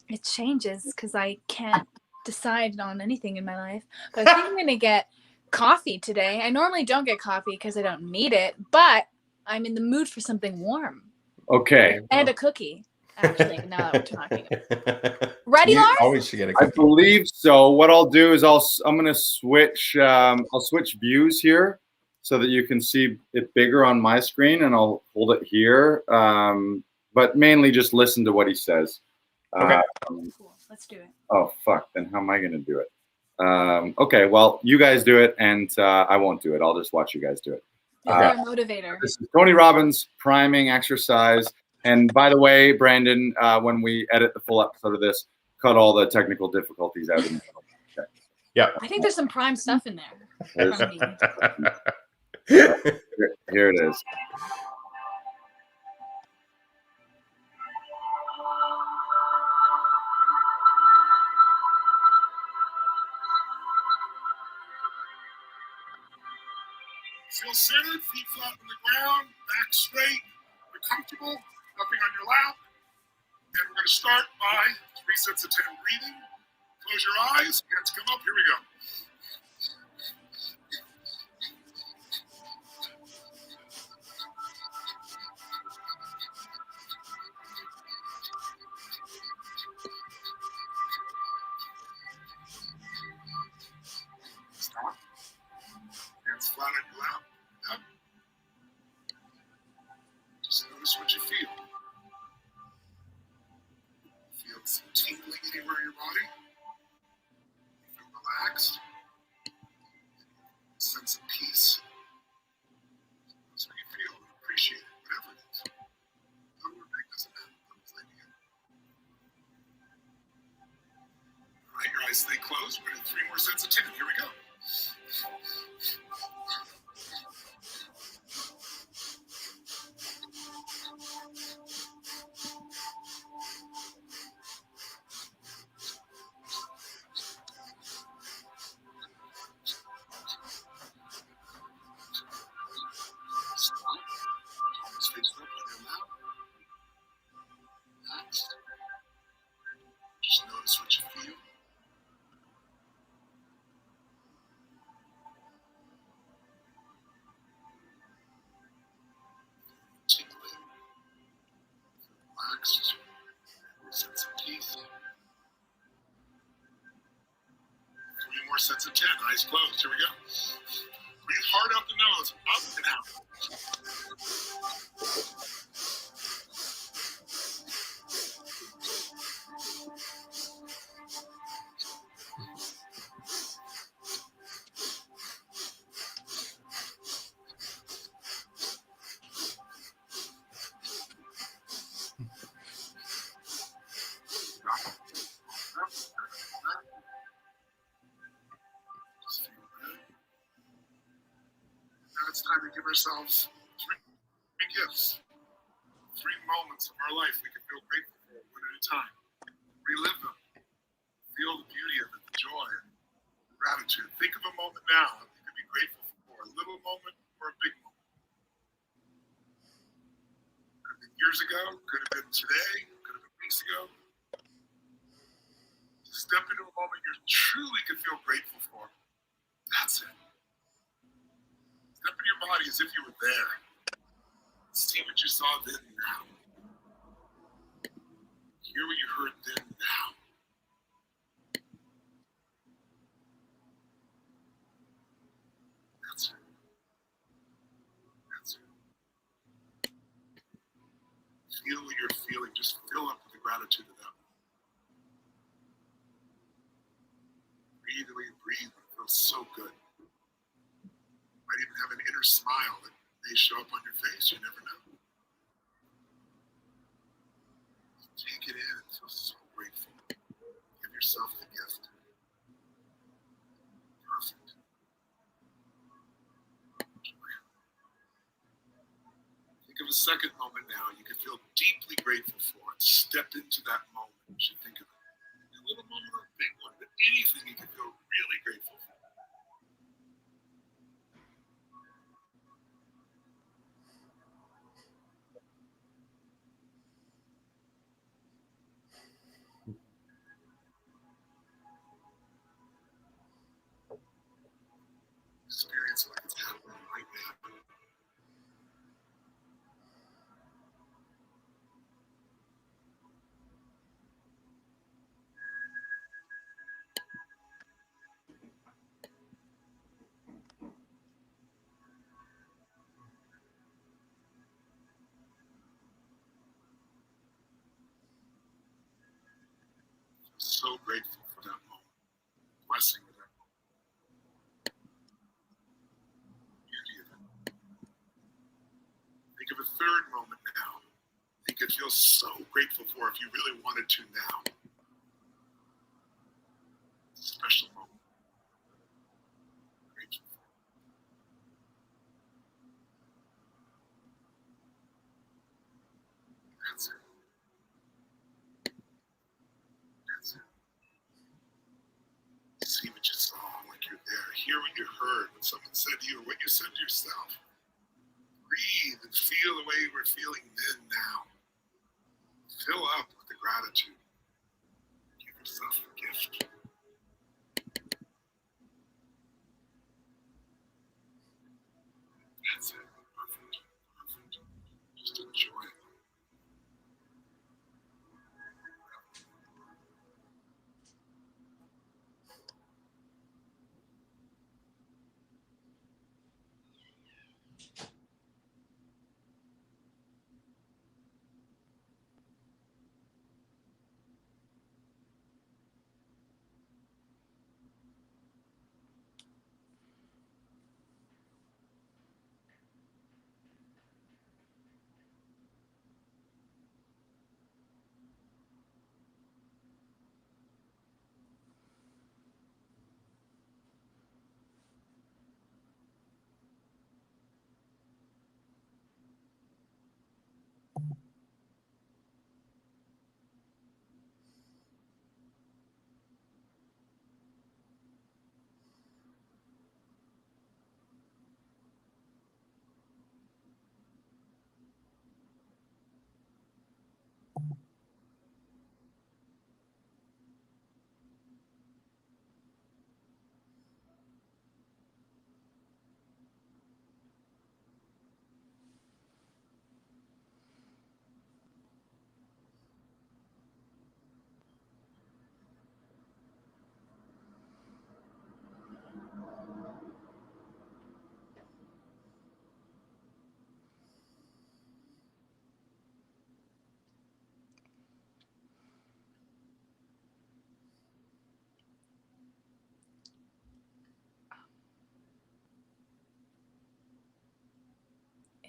Speaker 3: It changes because I can't decide on anything in my life. But I think I'm gonna get coffee today. I normally don't get coffee because I don't need it, but I'm in the mood for something warm.
Speaker 1: Okay.
Speaker 3: And a cookie. Actually, now that we're talking. Ready, Lars?
Speaker 2: Always should get a
Speaker 1: I
Speaker 2: cookie.
Speaker 1: believe so. What I'll do is I'm gonna switch. I'll switch views here so that you can see it bigger on my screen, and I'll hold it here. But mainly just listen to what he says.
Speaker 2: Okay.
Speaker 3: Cool. Let's do it.
Speaker 1: Oh fuck! Then how am I gonna do it? Okay. Well, you guys do it, and I won't do it. I'll just watch you guys do it.
Speaker 3: You're a motivator.
Speaker 1: This is Tony Robbins priming exercise. And by the way, Brandon, when we edit the full episode of this, cut all the technical difficulties out of the middle. Okay.
Speaker 2: Yeah.
Speaker 3: I think there's some prime stuff in there.
Speaker 1: Here it is.
Speaker 4: Feel centered, feet flat on the ground, back straight. You're comfortable, nothing on your lap. And we're going to start by 3 sets of 10 breathing. Close your eyes, hands come up. Here we go. Stop. Hands flat on your lap. Up. Just notice what you feel. Feel some tingling anywhere in your body. Feel relaxed. Sense of peace. That's what you feel. Appreciate it, whatever it is. Little or big doesn't matter. All right, your eyes stay closed. We're going to do 3 more sets of 10. Here we go. Stop. Always face up on your lap. Relax. Just notice what you feel. Tingling. Relaxed. Sense of peace. 3 more sets of 10. Eyes closed. Here we go. Breathe hard out the nose. Up and out. time to give ourselves three gifts, 3 moments of our life we can feel grateful for one at a time. Relive them. Feel the beauty of it, the joy, the gratitude. Think of a moment now that you can be grateful for. A little moment or a big moment. Could have been years ago, could have been today, could have been weeks ago. Step into a moment you truly can feel grateful for. That's it. Step into your body as if you were there. See what you saw then and now. Hear what you heard then and now. That's it. That's it. Feel what you're feeling. Just fill up with the gratitude of that. Breathe away, breathe. It feels so good. You might even have an inner smile that may show up on your face. You never know. Take it in and feel so grateful. Give yourself the gift. Perfect. Think of a second moment now you can feel deeply grateful for and step into that moment as you think of it. A little moment or a big one, but anything you can feel really grateful for. Experience like it's happening right now. So grateful for that moment. Blessing of that moment. Beauty of it. Think of a third moment now. You could feel so grateful for if you really wanted to now. Special moment. Grateful for. That's it. That's it. See what you saw like you're there. Hear what you heard when someone said to you or what you said to yourself. Breathe and feel the way you were feeling then now. Fill up with the gratitude. Give yourself a gift. That's it. Perfect. Perfect. Just enjoy it.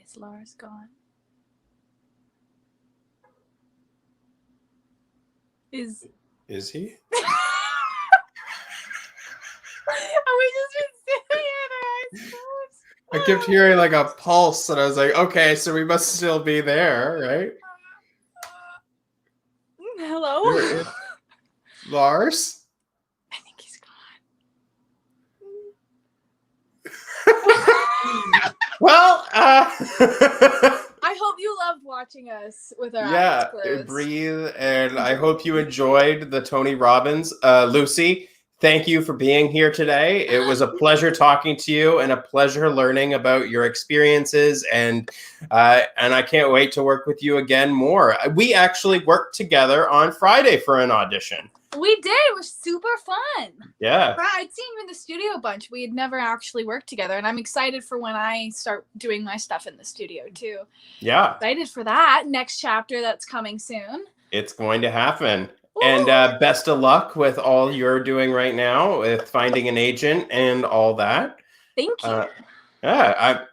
Speaker 3: Is Lars gone? Is
Speaker 2: he?
Speaker 3: Are we just been sitting here with our eyes closed?
Speaker 2: I kept hearing like a pulse, and I was like, okay, so we must still be there, right?
Speaker 3: Hello?
Speaker 2: Lars?
Speaker 3: I think he's gone.
Speaker 2: Well,
Speaker 3: I hope you loved watching us with our eyes closed.
Speaker 2: breathe, and I hope you enjoyed the Tony Robbins. Lucy, thank you for being here today. It was a pleasure talking to you and a pleasure learning about your experiences, and I can't wait to work with you again more. We actually worked together on Friday for an audition.
Speaker 3: We did. It was super fun.
Speaker 2: Yeah.
Speaker 3: I'd seen you in the studio a bunch. We had never actually worked together, and I'm excited for when I start doing my stuff in the studio too.
Speaker 2: Yeah.
Speaker 3: Excited for that next chapter that's coming soon.
Speaker 2: It's going to happen.
Speaker 3: Ooh.
Speaker 2: And best of luck with all you're doing right now with finding an agent and all that.
Speaker 3: Thank you.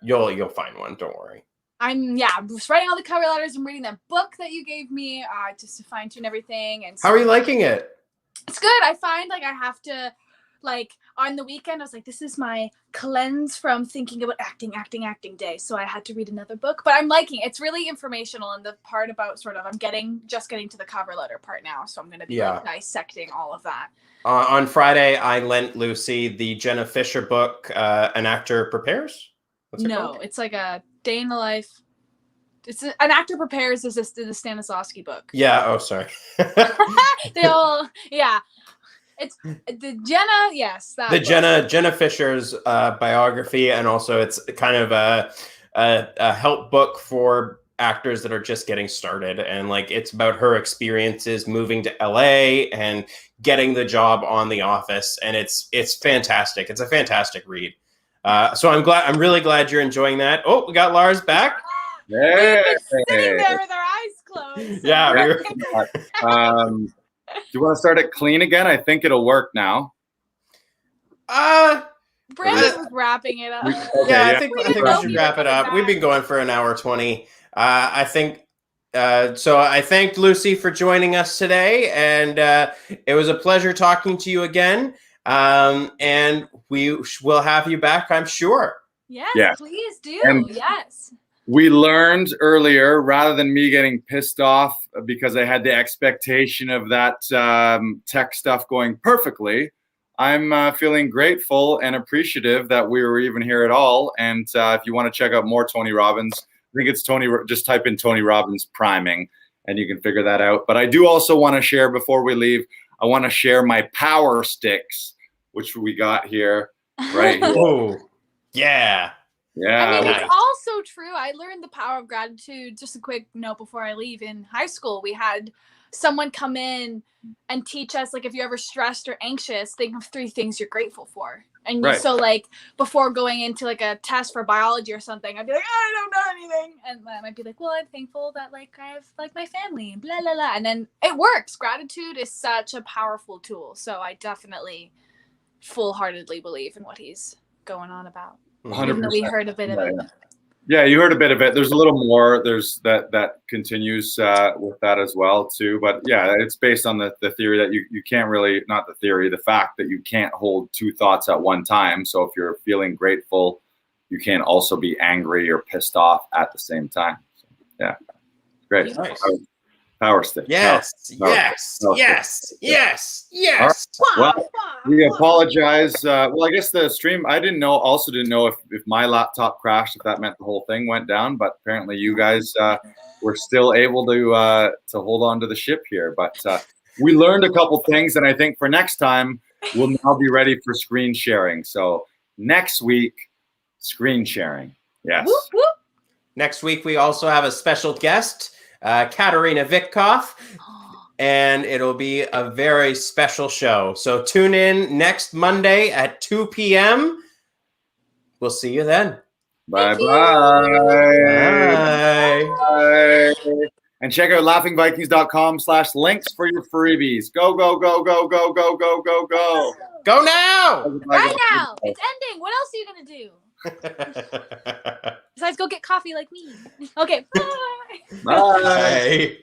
Speaker 2: You'll find one. Don't worry.
Speaker 3: I'm just writing all the cover letters. I'm reading that book that you gave me just to fine tune everything. And
Speaker 2: how are you liking it?
Speaker 3: It's good. I find like I have to, like on the weekend, I was like, this is my cleanse from thinking about acting day. So I had to read another book, but I'm liking it. It's really informational. And the part about I'm just getting to the cover letter part now. So I'm going to be like dissecting all of that.
Speaker 2: On Friday, I lent Lucy the Jenna Fisher book, An Actor Prepares. What's it called?
Speaker 3: It's like a day in the life. It's An Actor Prepares is the Stanislavski book.
Speaker 2: Yeah. Oh, sorry.
Speaker 3: It's the Jenna. Yes.
Speaker 2: The book. Jenna Fisher's biography. And also it's kind of a help book for actors that are just getting started. And like, it's about her experiences moving to LA and getting the job on The Office. And it's fantastic. It's a fantastic read. So I'm really glad you're enjoying that. Oh, we got Lars back.
Speaker 1: Yeah.
Speaker 3: Sitting there with our eyes closed.
Speaker 2: Yeah.
Speaker 1: Do you want to start it clean again? I think it'll work now.
Speaker 3: Brandon was wrapping it up.
Speaker 2: I think we should wrap it up. We've been going for an hour 20. I think so. I thanked Lucy for joining us today, and it was a pleasure talking to you again. And we will have you back, I'm sure.
Speaker 3: Yes, please do. Yes.
Speaker 1: We learned earlier, rather than me getting pissed off because I had the expectation of that tech stuff going perfectly, I'm feeling grateful and appreciative that we were even here at all. And if you want to check out more Tony Robbins, I think it's just type in Tony Robbins priming and you can figure that out. But I do also want to share, before we leave, I want to share my power sticks, which we got here, right here.
Speaker 2: Oh, yeah.
Speaker 1: Yeah.
Speaker 3: I mean, it's also true. I learned the power of gratitude. Just a quick note before I leave. In high school, we had someone come in and teach us, like, if you're ever stressed or anxious, think of 3 things you're grateful for. And so, like, before going into, like, a test for biology or something, I'd be like, I don't know anything. And I might be like, well, I'm thankful that, like, I have, like, my family and blah, blah, blah. And then it works. Gratitude is such a powerful tool. So I definitely full-heartedly believe in what he's going on about.
Speaker 1: 100%.
Speaker 3: Even though we heard a bit of it.
Speaker 1: Yeah, you heard a bit of it. There's a little more. There's that continues with that as well too. But yeah, it's based on the theory that you can't really, not the theory, the fact that you can't hold 2 thoughts at one time. So if you're feeling grateful, you can't also be angry or pissed off at the same time. So, yeah, great.
Speaker 2: Nice.
Speaker 1: Power stick.
Speaker 2: Yes,
Speaker 1: power
Speaker 2: yes,
Speaker 1: stick.
Speaker 2: Yes, yes, yes.
Speaker 1: Well, we apologize. Well, I guess the stream, I didn't know if my laptop crashed, if that meant the whole thing went down, but apparently you guys were still able to hold on to the ship here. But we learned a couple things, and I think for next time, we'll now be ready for screen sharing. So next week, screen sharing. Yes.
Speaker 3: Whoop, whoop.
Speaker 2: Next week, we also have a special guest, Katerina Vitkoff. And it'll be a very special show. So tune in next Monday at 2 p.m. We'll see you then.
Speaker 1: Bye-bye.
Speaker 2: Bye.
Speaker 1: And check out laughingvikings.com/links for your freebies. Go, go, go, go, go, go, go, go, go.
Speaker 2: Go now.
Speaker 3: Right now. It's ending. What else are you going to do? Besides go get coffee like me. Okay. Bye.
Speaker 1: Bye.